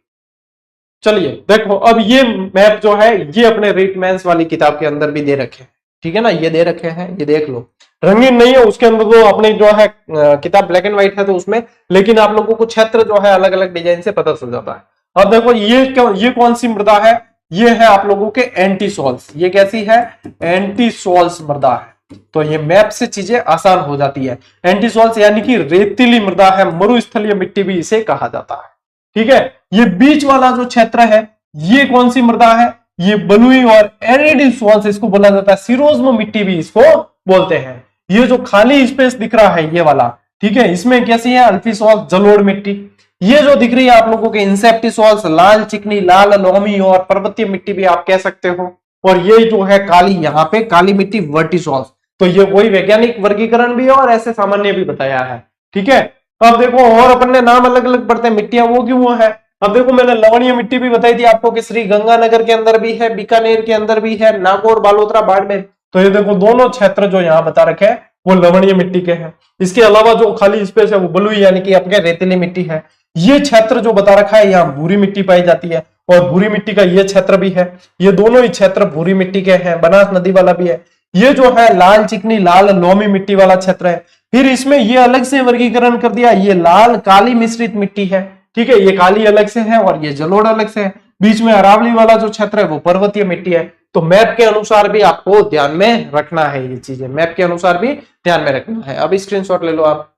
चलिए देखो, अब ये मैप जो है ये अपने रीटमैन्स वाली किताब के अंदर भी दे रखे हैं, ठीक है ना, ये दे रखे हैं, ये देख लो। रंगीन नहीं है उसके अंदर, तो अपनी जो है किताब ब्लैक एंड व्हाइट है तो उसमें, लेकिन आप लोगों को क्षेत्र जो है अलग अलग डिजाइन से पता चल जाता है। अब देखो ये कौन सी मृदा है, ये है आप लोगों के एंटीसॉल्स। ये कैसी है, एंटीसॉल्स मृदा है। तो ये मैप से चीजें आसान हो जाती है। एंटीसॉल्स यानी कि रेतीली मृदा है, मरुस्थलीय मिट्टी भी इसे कहा जाता है, ठीक है। ये बीच वाला जो क्षेत्र है ये कौन सी मृदा है, ये बलुई और एरिडिसॉल्स इसको बोला जाता है, सिरोज्म मिट्टी भी इसको बोलते हैं। ये जो खाली स्पेस दिख रहा है ये वाला, ठीक है, इसमें कैसी है, अल्फिसॉल्स जलोढ़ मिट्टी। ये जो दिख रही है आप लोगों के इंसेप्टिसॉल्स, लाल चिकनी, लाल लोमी और पर्वतीय मिट्टी भी आप कह सकते हो। और ये जो है काली, यहाँ पे काली मिट्टी वर्टिसॉल्स। तो ये वही वैज्ञानिक वर्गीकरण भी है और ऐसे सामान्य भी बताया है, ठीक है। अब देखो और अपन ने नाम अलग अलग पढ़ते हैं, मिट्टियां वो क्यों वो है। अब देखो मैंने लवणीय मिट्टी भी बताई थी आपको कि श्री गंगानगर के अंदर भी है, बीकानेर के अंदर भी है, नागौर, बालोतरा, बाड़मेर। तो ये देखो दोनों क्षेत्र जो यहाँ बता रखे हैं वो लवणीय मिट्टी के हैं। इसके अलावा जो खाली स्पेस है वो बलुई यानी कि अपने रेतीली मिट्टी है। ये क्षेत्र जो बता रखा है यहाँ भूरी मिट्टी पाई जाती है और भूरी मिट्टी का ये क्षेत्र भी है। ये दोनों ही क्षेत्र भूरी मिट्टी के हैं, बनास नदी वाला भी है। ये जो है लाल चिकनी, लाल लोमी मिट्टी वाला क्षेत्र है। फिर इसमें ये अलग से वर्गीकरण कर दिया, ये लाल काली मिश्रित मिट्टी है, ठीक है, ये काली अलग से है और ये जलोढ़ अलग से है। बीच में अरावली वाला जो क्षेत्र है वो पर्वतीय मिट्टी है। तो मैप के अनुसार भी आपको ध्यान में रखना है, ये चीजें मैप के अनुसार भी ध्यान में रखना है। अब स्क्रीनशॉट ले लो आप।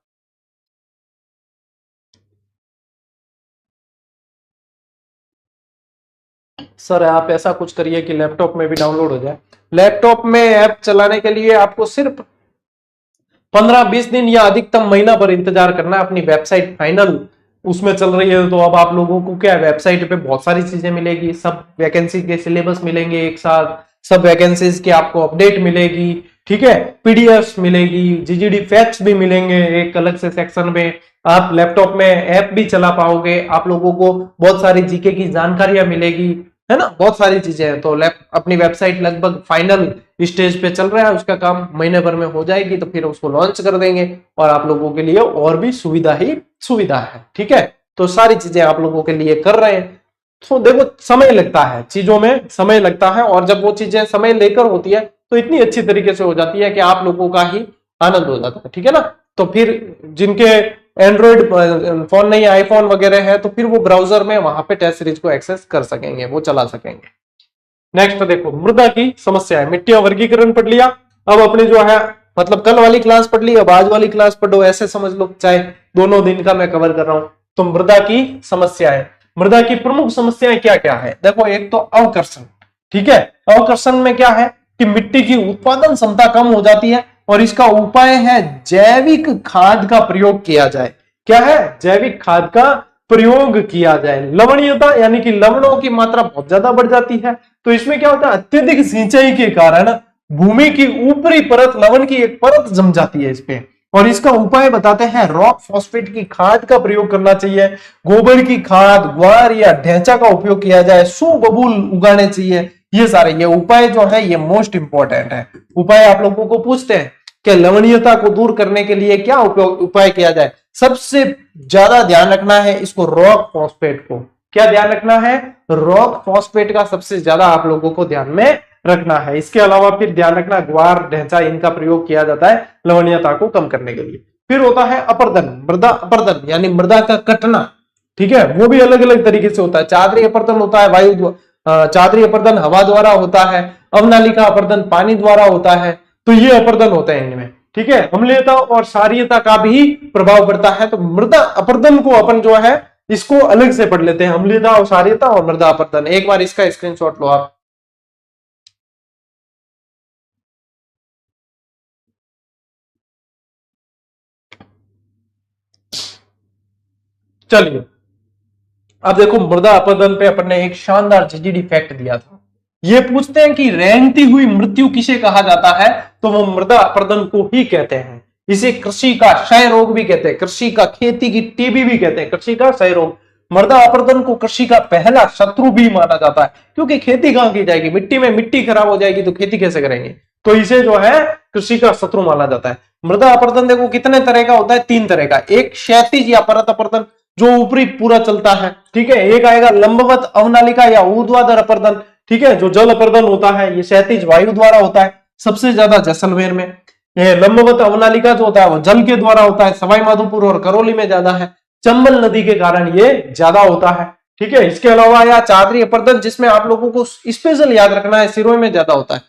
सर आप ऐसा कुछ करिए कि लैपटॉप में भी डाउनलोड हो जाए। लैपटॉप में ऐप चलाने के लिए आपको सिर्फ 15-20 दिन या अधिकतम महीना पर इंतजार करना। अपनी वेबसाइट फाइनल उसमें चल रही है, तो अब आप लोगों को क्या वेबसाइट पे बहुत सारी चीजें मिलेगी, सब वैकेंसी के सिलेबस मिलेंगे एक साथ, सब वैकेंसीज की आपको अपडेट मिलेगी, ठीक है, पीडीएफ मिलेगी, जीजीडी फैक्ट्स भी मिलेंगे एक अलग से सेक्शन में। आप लैपटॉप में ऐप भी चला पाओगे, आप लोगों को बहुत सारी जीके की जानकारियां मिलेगी, है ना, बहुत सारी चीजें हैं। तो अपनी वेबसाइट लगभग फाइनल स्टेज पे चल रहा है, उसका काम महीने भर में हो जाएगी तो फिर उसको लॉन्च कर देंगे और आप लोगों के लिए और भी सुविधा ही सुविधा है, ठीक है। तो सारी चीजें आप लोगों के लिए कर रहे हैं। तो देखो समय लगता है, चीजों में समय लगता है और जब वो चीजें समय लेकर होती है तो इतनी अच्छी तरीके से हो जाती है कि आप लोगों का ही आनंद हो जाता है, ठीक है ना। तो फिर जिनके एंड्रॉइड फोन नहीं, आईफोन वगैरह है, तो फिर वो ब्राउजर में वहां पे टेस्ट सीरीज को एक्सेस कर सकेंगे, वो चला सकेंगे। नेक्स्ट देखो मृदा की समस्या है, मिट्टियां वर्गीकरण पढ़ लिया। अब अपने जो है मतलब कल वाली क्लास पढ़ ली, अब आज वाली क्लास पढ़ो, ऐसे समझ लो, चाहे दोनों दिन का मैं कवर कर रहा हूं। तो मृदा की समस्याएं, मृदा की प्रमुख समस्याएं क्या क्या है। देखो एक तो अवकर्षण, ठीक है। अवकर्षण में क्या है कि मिट्टी की उत्पादन क्षमता कम हो जाती है और इसका उपाय है जैविक खाद का प्रयोग किया जाए। क्या है, जैविक खाद का प्रयोग किया जाए। लवणीयता यानी कि लवणों की मात्रा बहुत ज्यादा बढ़ जाती है, तो इसमें क्या होता है, अत्यधिक सिंचाई के कारण भूमि की ऊपरी परत, लवण की एक परत जम जाती है इस पे। और इसका उपाय बताते हैं, रॉक फॉस्फेट की खाद का प्रयोग करना चाहिए, गोबर की खाद, ग्वार या ढैंचा का उपयोग किया जाए, सुबबूल उगाने चाहिए। ये सारे ये उपाय जो है ये मोस्ट इंपॉर्टेंट है। उपाय आप लोगों को पूछते हैं कि लवणीयता को दूर करने के लिए क्या उपाय किया जाए। सबसे ज्यादा ध्यान रखना है इसको, रॉक फॉस्फेट को। क्या ध्यान रखना है, रॉक फॉस्फेट का सबसे ज्यादा आप लोगों को ध्यान में रखना है। इसके अलावा फिर ध्यान रखना ग्वार, ढैंचा, इनका प्रयोग किया जाता है लवणीयता को कम करने के लिए। फिर होता है अपर्दन, मृदा अपर्दन यानी मृदा का कटना, ठीक है, वो भी अलग अलग तरीके से होता है। चादरी अपर्दन होता है वायु, चादरी अपर्दन हवा द्वारा होता है, अवनालिका अपर्दन पानी द्वारा होता है। तो ये अपर्दन होते हैं इनमें, ठीक है। अम्लीयता और क्षारीयता का भी प्रभाव पड़ता है। तो मृदा अपर्दन को अपन जो है इसको अलग से पढ़ लेते हैं, अम्लीयता और क्षारीयता और मृदा अपर्दन। एक बार इसका स्क्रीनशॉट लो आप। चलिए अब देखो, मृदा अपरदन पे अपन ने एक शानदार जीजीडी फैक्ट दिया था। ये पूछते हैं कि रेंगती हुई मृत्यु किसे कहा जाता है, तो वो मृदा अपरदन को ही कहते हैं। इसे कृषि का क्षय रोग भी कहते हैं, कृषि का खेती की टीबी भी कहते हैं, कृषि का क्षय रोग। मृदा अपरदन को कृषि का पहला शत्रु भी माना जाता है, क्योंकि खेती कहां की जाएगी, मिट्टी में, मिट्टी खराब हो जाएगी तो खेती कैसे करेंगे। तो इसे जो है कृषि का शत्रु माना जाता है। मृदा अपरदन देखो कितने तरह का होता है, 3 तरह का। एक क्षैतिज या परत अपरदन जो ऊपरी पूरा चलता है, ठीक है। एक आएगा लंबवत अवनालिका या ऊर्ध्वाधर अपर्दन, ठीक है, जो जल अपर्दन होता है, ये क्षैतिज वायु द्वारा होता है, सबसे ज्यादा जैसलमेर में। ये लंबवत अवनालिका जो होता है वो जल के द्वारा होता है, सवाई माधोपुर और करौली में ज्यादा है, चंबल नदी के कारण ये ज्यादा होता है, ठीक है। इसके अलावा या चादरी अपर्दन, जिसमें आप लोगों को स्पेशल याद रखना है, सिरोही में ज्यादा होता है।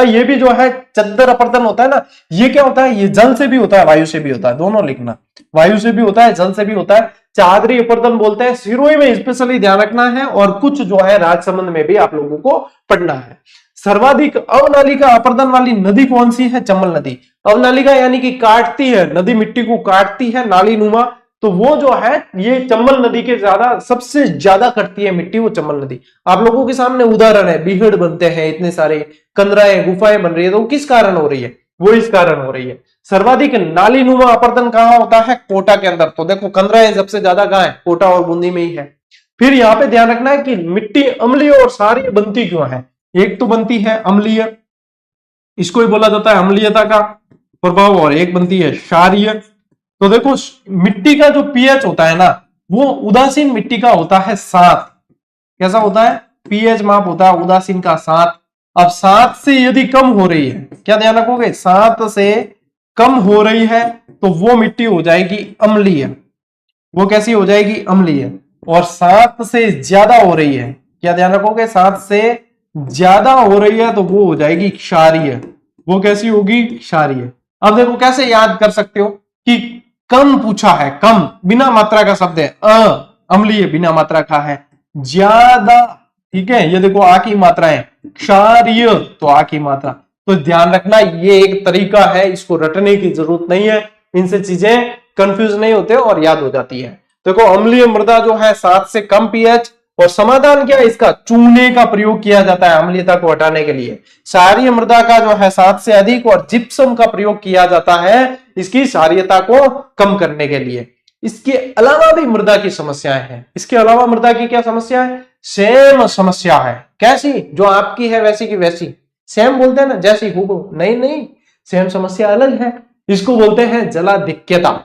ये भी जो है चद्दर अपर्दन होता है ना, ये क्या होता है, ये जल से भी होता है, वायु से भी होता है, दोनों लिखना, वायु से भी होता है, जल से भी होता है। चादरी अपर्दन बोलते हैं, सिरोही में स्पेशली ध्यान रखना है, और कुछ जो है राजसमंद में भी आप लोगों को पढ़ना है। सर्वाधिक अवनालिका अपर्दन वाली नदी कौन सी है, चंबल नदी। अवनालिका यानी कि काटती है, नदी मिट्टी को काटती है नाली नुमा, तो वो जो है ये चंबल नदी के ज्यादा, सबसे ज्यादा कटती है मिट्टी, वो चंबल नदी। आप लोगों के सामने उदाहरण है, बीहड़ बनते हैं इतने सारे, कंदराएं गुफाएं बन रही है, तो किस कारण हो रही है, वो इस कारण हो रही है। सर्वाधिक नाली नुमा अपरदन कहां होता है, कोटा के अंदर। तो देखो कंदराएं सबसे ज्यादा कहां है, कोटा और बूंदी में ही है। फिर यहाँ पे ध्यान रखना है कि मिट्टी अम्लीय और क्षारीय बनती क्यों है। एक तो बनती है अम्लीय, इसको ही बोला जाता है अम्लीयता का प्रभाव, और एक बनती है क्षारीय। तो देखो मिट्टी का जो पीएच होता है ना, वो उदासीन मिट्टी का होता है 7। कैसा होता है, पीएच माप होता है उदासीन का 7। अब 7 से यदि कम हो रही है, क्या ध्यान रखोगे, 7 से कम हो रही है तो वो मिट्टी हो जाएगी अम्लीय। वो कैसी हो जाएगी, अम्लीय। और 7 से ज्यादा हो रही है, क्या ध्यान रखोगे, 7 से ज्यादा हो रही है तो वो हो जाएगी क्षारीय। वो कैसी होगी, क्षारीय। अब देखो कैसे याद कर सकते हो कि कम पूछा है, कम बिना मात्रा का शब्द है, अम्लीय बिना मात्रा का है, ज्यादा, ठीक है, ये देखो आ की मात्रा है, क्षारीय तो आ की मात्रा। तो ध्यान रखना ये एक तरीका है, इसको रटने की जरूरत नहीं है, इनसे चीजें कंफ्यूज नहीं होते और याद हो जाती है। देखो अम्लीय मृदा जो है 7 से कम पीएच, और समाधान क्या है इसका, चूने का प्रयोग किया जाता है अम्लीयता को हटाने के लिए। क्षारीय मृदा का जो है 7 से अधिक, और जिप्सम का प्रयोग किया जाता है इसकी क्षारीयता को कम करने के लिए। इसके अलावा भी मृदा की समस्याएं हैं। इसके अलावा मृदा की क्या समस्या है, सेम समस्या है। कैसी, जो आपकी है वैसी की वैसी, सेम बोलते हैं ना, जैसी हूबहू, नहीं नहीं, सेम समस्या अलग है। इसको बोलते हैं जलाधिक्यता,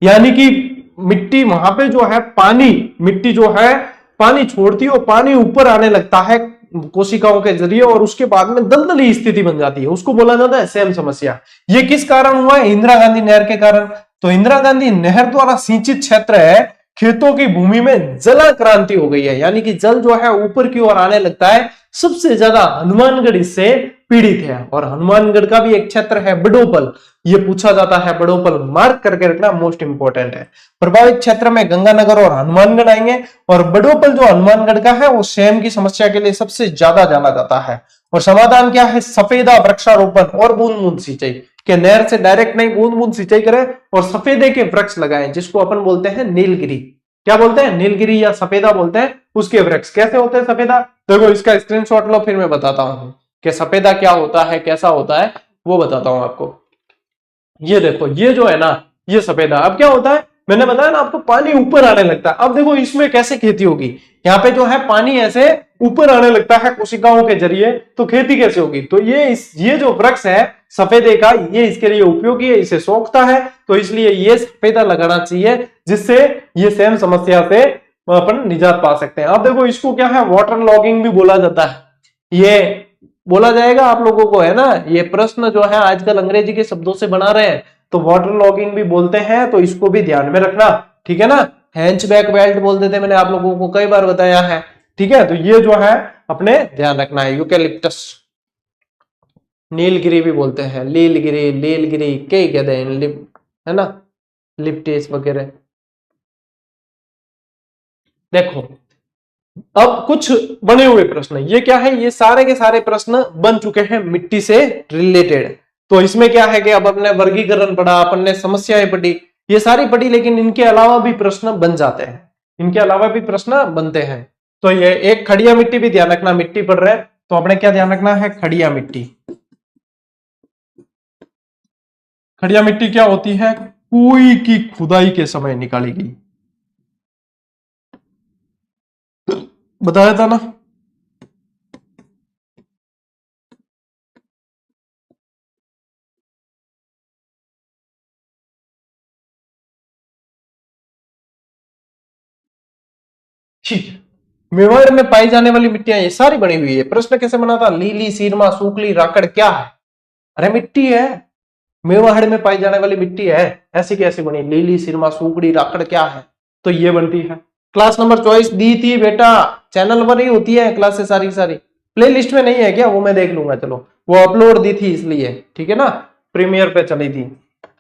यानी कि मिट्टी वहां पे जो है पानी, मिट्टी जो है पानी छोड़ती है और पानी ऊपर आने लगता है कोशिकाओं के जरिए, और उसके बाद में दलदली स्थिति बन जाती है, उसको बोला जाता है सेम समस्या। ये किस कारण हुआ है, इंदिरा गांधी नहर के कारण। तो इंदिरा गांधी नहर द्वारा सिंचित क्षेत्र है, खेतों की भूमि में जलाक्रांति हो गई है, यानी कि जल जो है ऊपर की ओर आने लगता है। सबसे ज्यादा हनुमानगढ़ इससे पीड़ित है, और हनुमानगढ़ का भी एक क्षेत्र है बडोपल, ये पूछा जाता है, बडोपल मार्क करके रखना, मोस्ट इंपोर्टेंट है। प्रभावित क्षेत्र में गंगानगर और हनुमानगढ़ आएंगे, और बडोपल जो हनुमानगढ़ का है वो सेम की समस्या के लिए सबसे ज्यादा जाना जाता है। और समाधान क्या है, सफेदा वृक्षारोपण और बूंद बूंद सिंचाई, के नहर से डायरेक्ट नहीं, बूंद बूंद सिंचाई करें और सफेदे के वृक्ष लगाएं, जिसको अपन बोलते हैं नीलगिरी। क्या बोलते हैं, नीलगिरी या सफेदा बोलते हैं उसके वृक्ष। कैसे होते हैं सफेदा, देखो इसका स्क्रीनशॉट लो, फिर मैं बताता हूं कि सफेदा क्या होता है, कैसा होता है, वो बताता हूं आपको। ये देखो, ये जो है ना, ये सफेदा। अब क्या होता है, मैंने बताया ना आपको, पानी ऊपर आने लगता है। अब देखो इसमें कैसे खेती होगी, यहाँ पे जो है पानी ऐसे ऊपर आने लगता है कोशिकाओं के जरिए, तो खेती कैसे होगी। तो ये जो वृक्ष है सफेदे का, ये इसके लिए उपयोगी है, इसे सोखता है, तो इसलिए ये सफेदा लगाना चाहिए, जिससे ये सेम समस्या से अपन निजात पा सकते हैं। अब देखो इसको क्या है, वाटर लॉगिंग भी बोला जाता है। ये बोला जाएगा आप लोगों को, है ना। ये प्रश्न जो है आजकल अंग्रेजी के शब्दों से बना रहे हैं, तो वाटर लॉगिंग भी बोलते हैं, तो इसको भी ध्यान में रखना, ठीक है ना। हैंचबैक बेल्ट बोल देते, मैंने आप लोगों को कई बार बताया है, ठीक है। तो ये जो है अपने ध्यान रखना है। यूकेलिप्टस, नीलगिरी भी बोलते हैं, लीलगिरी, लीलगिरी, कई कहते हैं, है ना, लिप्टिस वगैरह। देखो अब कुछ बने हुए प्रश्न, ये क्या है, ये सारे के सारे प्रश्न बन चुके हैं मिट्टी से रिलेटेड। तो इसमें क्या है कि अब अपने वर्गीकरण पढ़ा, अपन ने समस्याएं पढ़ी, ये सारी पढ़ी, लेकिन इनके अलावा भी प्रश्न बन जाते हैं, इनके अलावा भी प्रश्न बनते हैं। तो ये एक खड़िया मिट्टी भी ध्यान रखना, मिट्टी पढ़ रहे हैं तो अपने क्या ध्यान रखना है, खड़िया मिट्टी। खड़िया मिट्टी क्या होती है, कुएं की खुदाई के समय निकाली गई, बताया था ना। ठीक है, मेवाड़ में पाई जाने वाली मिट्टियां ये सारी बनी हुई है। प्रश्न कैसे बना था, लीली, सीरमा, सूखली, राकड़ क्या है, अरे मिट्टी है, मेवाड़ में पाई जाने वाली मिट्टी है, ऐसी कैसी बनी, लीली, सीरमा, सूखड़ी, राकड़ क्या है, तो ये बनती है। क्लास नंबर चॉइस दी थी बेटा, चैनल पर ही होती है क्लासेस सारी सारी, प्ले लिस्ट में नहीं है क्या, वो मैं देख लूंगा, चलो वो अपलोड दी थी इसलिए, ठीक है ना, प्रीमियर पे चली थी।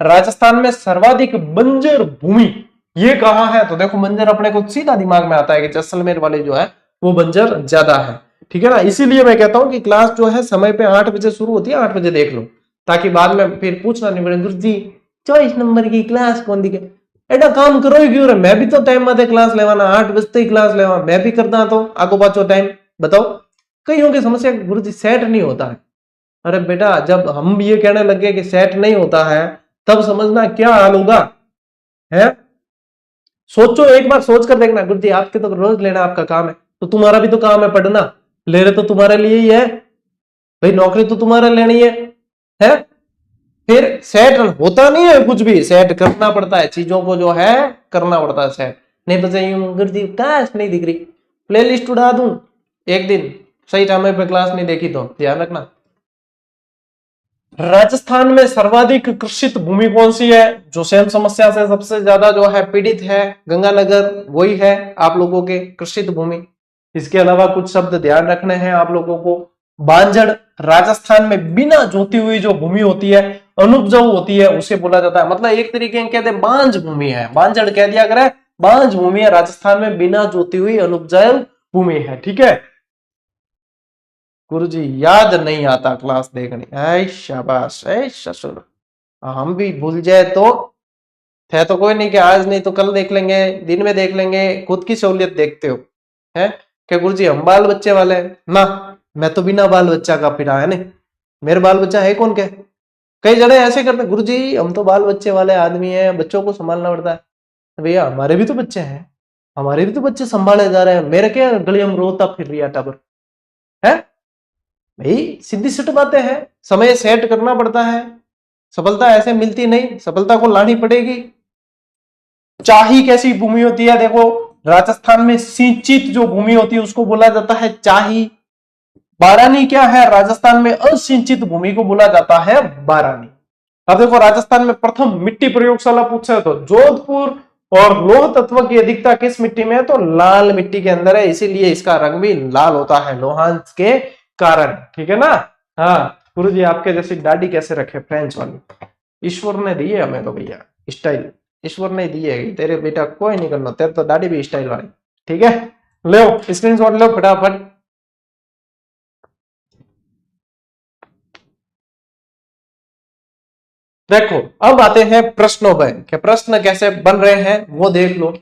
राजस्थान में सर्वाधिक बंजर भूमि ये कहां है, तो देखो बंजर अपने को सीधा दिमाग में आता है कि जैसलमेर वाले जो है वो बंजर ज्यादा है, ठीक है ना। इसीलिए मैं कहता हूं कि क्लास जो है समय पे 8 बजे शुरू होती है, 8 बजे देख लो, ताकि बाद में फिर पूछना नहीं पड़े, गुरु जी 24 नंबर की क्लास कौन दिखे, एडा काम करो ही क्यों रे, मैं भी तो टाइम माते क्लास लेवाना, 8 बजते ही क्लास लेवा, मैं भी करता तो आगो पाछो टाइम बताओ। कईयों की समस्या गुरु जी सेट नहीं होता है, अरे बेटा जब हम ये कहने लगे कि सेट नहीं होता है, तब समझना क्या हाल होगा, है। सोचो, एक बार सोच कर देखना, गुरु जी आपके तो रोज लेना आपका काम है, तो तुम्हारा भी तो काम है पढ़ना, ले रहे तो तुम्हारे लिए ही है भाई, नौकरी तो तुम्हारे लेनी है? फिर सेट होता नहीं है कुछ भी, सेट करना पड़ता है, चीजों को जो है करना पड़ता है सेट, नहीं तो चाहिए गुरु जी क्लास नहीं दिख रही, प्ले लिस्ट उड़ा दूं एक दिन, सही टाइम पे क्लास नहीं देखी तो ध्यान रखना। राजस्थान में सर्वाधिक कृषित भूमि कौन सी है, जो सेम समस्या से सबसे ज्यादा जो है पीड़ित है, गंगानगर, वही है आप लोगों के कृषित भूमि। इसके अलावा कुछ शब्द ध्यान रखने हैं आप लोगों को, बांजड़, राजस्थान में बिना जोती हुई जो भूमि होती है, अनुपजाऊ होती है, उसे बोला जाता है, मतलब एक तरीके से कहते हैं बांझ भूमि है, बांजड़ कह दिया करे, बांझ भूमि है, राजस्थान में बिना जोती हुई अनुपजाऊ भूमि है, ठीक है। गुरुजी याद नहीं आता क्लास देखने, ऐ शाबाश, ऐ ससुर, हम भी भूल जाए तो है तो कोई नहीं कि आज नहीं तो कल देख लेंगे, दिन में देख लेंगे, खुद की सहूलियत देखते हो, है क्या गुरुजी हम बाल बच्चे वाले हैं ना, मैं तो बिना बाल बच्चा का फिरा है, नहीं मेरे बाल बच्चा है कौन के, कई जने ऐसे करते गुरुजी हम तो बाल बच्चे वाले आदमी हैं, बच्चों को संभालना पड़ता है, भैया हमारे भी तो बच्चे हैं, हमारे भी तो बच्चे संभाले जा रहे हैं, मेरे क्या गलियों में रोता फिर रही टाबर है भाई, सीधी सीट बातें हैं, समय सेट करना पड़ता है, सफलता ऐसे मिलती नहीं, सफलता को लानी पड़ेगी। चाही कैसी भूमि होती है, देखो राजस्थान में सिंचित जो भूमि होती है उसको बोला जाता है चाही। बारानी क्या है, राजस्थान में असिंचित भूमि को बोला जाता है बारानी। अब देखो राजस्थान में प्रथम मिट्टी प्रयोगशाला पूछे तो जोधपुर, और लोह तत्व की अधिकता किस मिट्टी में है, तो लाल मिट्टी के अंदर है, इसीलिए इसका रंग भी लाल होता है लोहांश के कारण, ठीक है ना। हाँ गुरु जी आपके जैसी दाढ़ी कैसे रखे फ्रेंच वाली, ईश्वर ने दी है हमें तो भैया स्टाइल, ईश्वर ने दी है, तेरे बेटा कोई नहीं करना, तेरे तो दाढ़ी भी स्टाइल वाली, ठीक है। लो स्क्रीनशॉट लो फटाफट। देखो अब आते हैं प्रश्नों पर, कि प्रश्न कैसे बन रहे हैं वो देख लो।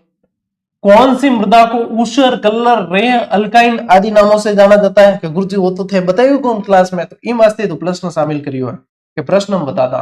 कौन सी मृदा को ऊसर, कलर, रेह, अल्काइन आदि नामों से जाना जाता है, कि गुरुजी वो तो थे बताइए कौन क्लास में, तो इन वास्ते तो प्रश्न शामिल करियो है कि प्रश्न हम बताता,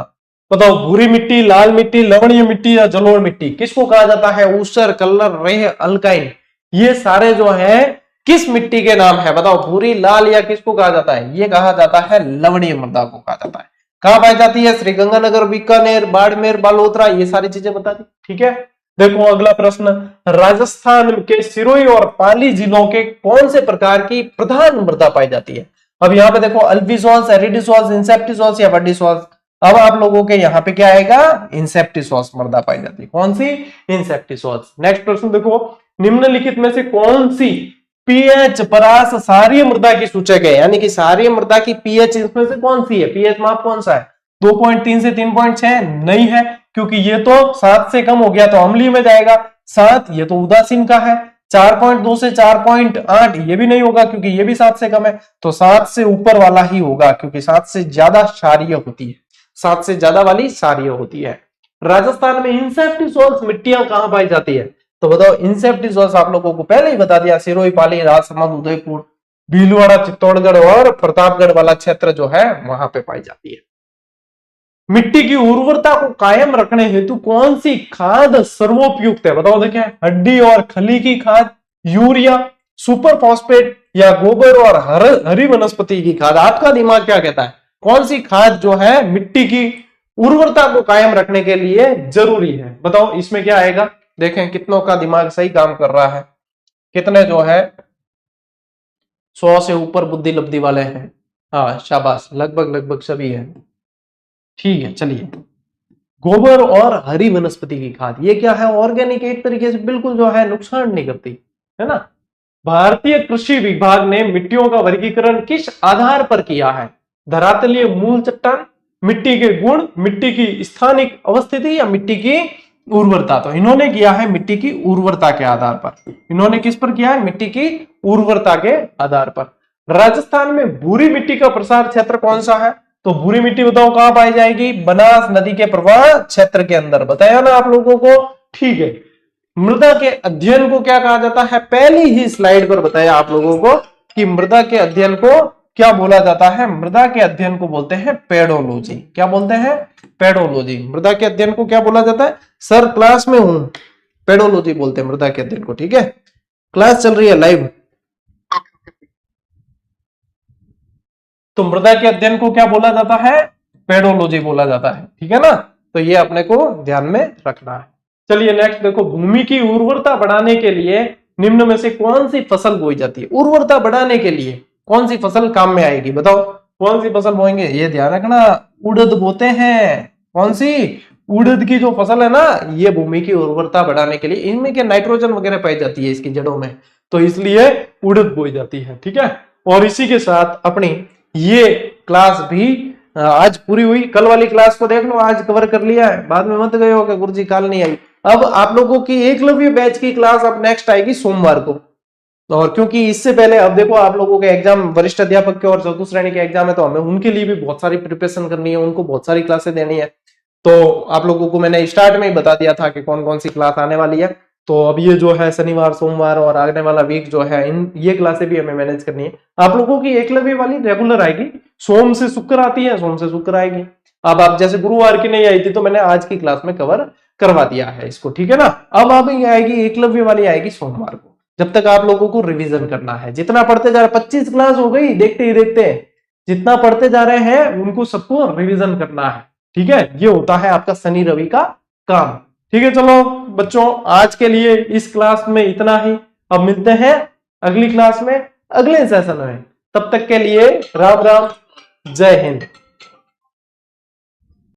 बताओ भूरी मिट्टी, लाल मिट्टी, लवणीय मिट्टी या जलोढ़ मिट्टी किसको कहा जाता है, ऊसर, कलर, रेह, अल्काइन, ये सारे जो है किस मिट्टी के नाम है, बताओ भूरी, लाल या किसको कहा जाता है, ये कहा जाता है लवणीय मृदा को कहा जाता है। कहां पाई जाती है, श्री गंगानगर, बीकानेर, बाड़मेर, बालोतरा, ये सारी चीजें बता दी, ठीक है। देखो अगला प्रश्न, राजस्थान के सिरोही और पाली जिलों के कौन से प्रकार की प्रधान मृदा पाई जाती है, अब यहाँ पे देखो अल्बिसोल्स, एरिडिसोल्स, इंसेप्टिसोल्स या वर्डिसोल्स। अब आप लोगों के यहाँ पे क्या आएगा, इंसेप्टिसोल्स मृदा पाई जाती है। कौन सी, इंसेप्टिसोल्स। नेक्स्ट प्रश्न देखो, निम्नलिखित में से कौन सी पीएच परास सारी मृदा की सूचक है, यानी कि सारी मृदा की पीएच इसमें से कौन सी है, पीएच माप कौन सा है, 2.3 से 3.6 नहीं है, क्योंकि ये तो 7 से कम हो गया तो अम्लीय में जाएगा। 7 ये तो उदासीन का है। 4.2 से 4.8 ये भी नहीं होगा क्योंकि ये भी 7 से कम है, तो 7 से ऊपर वाला ही होगा क्योंकि 7 से ज्यादा क्षारीय होती है, 7 से ज्यादा वाली क्षारीय होती है। राजस्थान में इंसेप्टिसोल्स मिट्टियां कहां पाई जाती है, तो बताओ। इंसेप्टिसोल्स आप लोगों को पहले ही बता दिया, सिरोही, पाली, राजसमंद, उदयपुर, भीलवाड़ा, चित्तौड़गढ़ और प्रतापगढ़ वाला क्षेत्र जो है वहां पे पाई जाती है। मिट्टी की उर्वरता को कायम रखने हेतु कौन सी खाद सर्वोपयुक्त है, बताओ। देखिए, हड्डी और खली की खाद, यूरिया, सुपर फॉस्फेट या गोबर और हरी वनस्पति की खाद। आपका दिमाग क्या कहता है, कौन सी खाद जो है मिट्टी की उर्वरता को कायम रखने के लिए जरूरी है, बताओ। इसमें क्या आएगा, देखें कितनों का दिमाग सही काम कर रहा है, कितने जो है 100 से ऊपर बुद्धि लब्धि वाले हैं। हाँ शाबाश, लगभग सभी है। ठीक है, चलिए। गोबर और हरी वनस्पति की खाद, ये क्या है, ऑर्गेनिक, एक तरीके से बिल्कुल जो है नुकसान नहीं करती, है ना। भारतीय कृषि विभाग ने मिट्टियों का वर्गीकरण किस आधार पर किया है, धरातलीय मूल चट्टान, मिट्टी के गुण, मिट्टी की स्थानिक अवस्थिति या मिट्टी की उर्वरता। तो इन्होंने किया है मिट्टी की उर्वरता के आधार पर। इन्होंने किस पर किया है, मिट्टी की उर्वरता के आधार पर। राजस्थान में भूरी मिट्टी का प्रसार क्षेत्र कौन सा है, तो भूरी मिट्टी बताओ कहां पाई जाएगी, बनास नदी के प्रवाह क्षेत्र के अंदर, बताया ना आप लोगों को। ठीक है, मृदा के अध्ययन को क्या कहा जाता है, पहली ही स्लाइड पर बताया आप लोगों को कि मृदा के अध्ययन को क्या बोला जाता है, मृदा के अध्ययन को बोलते हैं पेडोलॉजी। क्या बोलते हैं, पेडोलॉजी। मृदा के अध्ययन को क्या बोला जाता है, सर क्लास में हूं, पेडोलॉजी बोलते हैं मृदा के अध्ययन को। ठीक है, क्लास चल रही है लाइव। तो मृदा के अध्ययन को क्या बोला जाता है, पेडोलॉजी बोला जाता है। ठीक है ना, तो ये अपने को ध्यान में रखना है। चलिए नेक्स्ट देखो, भूमि की उर्वरता बढ़ाने के लिए निम्न में से कौन सी फसल बोई जाती है, उर्वरता बढ़ाने के लिए कौन सी फसल काम में आएगी, बताओ। कौन सी फसल बोएंगे, ये ध्यान रखना, उड़द बोते हैं। कौन सी, उड़द की जो फसल है ना, ये भूमि की उर्वरता बढ़ाने के लिए, इनमें क्या नाइट्रोजन वगैरह पाई जाती है इसकी जड़ों में, तो इसलिए उड़द बोई जाती है। ठीक है, और इसी के साथ अपनी ये क्लास भी आज पूरी हुई। कल वाली क्लास को देख लो, आज कवर कर लिया है, बाद में मत गए हो कि गुरुजी कल नहीं आई। अब आप लोगों की एकलव्य बैच की क्लास अब नेक्स्ट आएगी सोमवार को, और क्योंकि इससे पहले अब देखो आप लोगों के एग्जाम, वरिष्ठ अध्यापक के और चतुर्थ श्रेणी के एग्जाम है, तो हमें उनके लिए भी बहुत सारी प्रिपरेशन करनी है, उनको बहुत सारी क्लासें देनी है। तो आप लोगों को मैंने स्टार्ट में ही बता दिया था कि कौन कौन सी क्लास आने वाली है। तो अब ये जो है शनिवार, सोमवार और आने वाला वीक जो है, इन ये क्लासें भी हमें मैनेज करनी है। आप लोगों की एकलव्य वाली रेगुलर आएगी, सोम से शुक्र आती है, सोम से शुक्र आएगी। अब आप जैसे गुरुवार की नहीं आई थी तो मैंने आज की क्लास में कवर करवा दिया है इसको। ठीक है ना, अब आएगी एकलव्य वाली आएगी सोमवार को। जब तक आप लोगों को रिवीजन करना है, जितना पढ़ते जा रहे, 25 क्लास हो गई देखते ही देखते, जितना पढ़ते जा रहे हैं उनको सबको रिवीजन करना है। ठीक है, ये होता है आपका शनि रवि का काम। ठीक है, चलो बच्चों, आज के लिए इस क्लास में इतना ही। अब मिलते हैं अगली क्लास में, अगले सेशन में। तब तक के लिए राम राम, जय हिंद।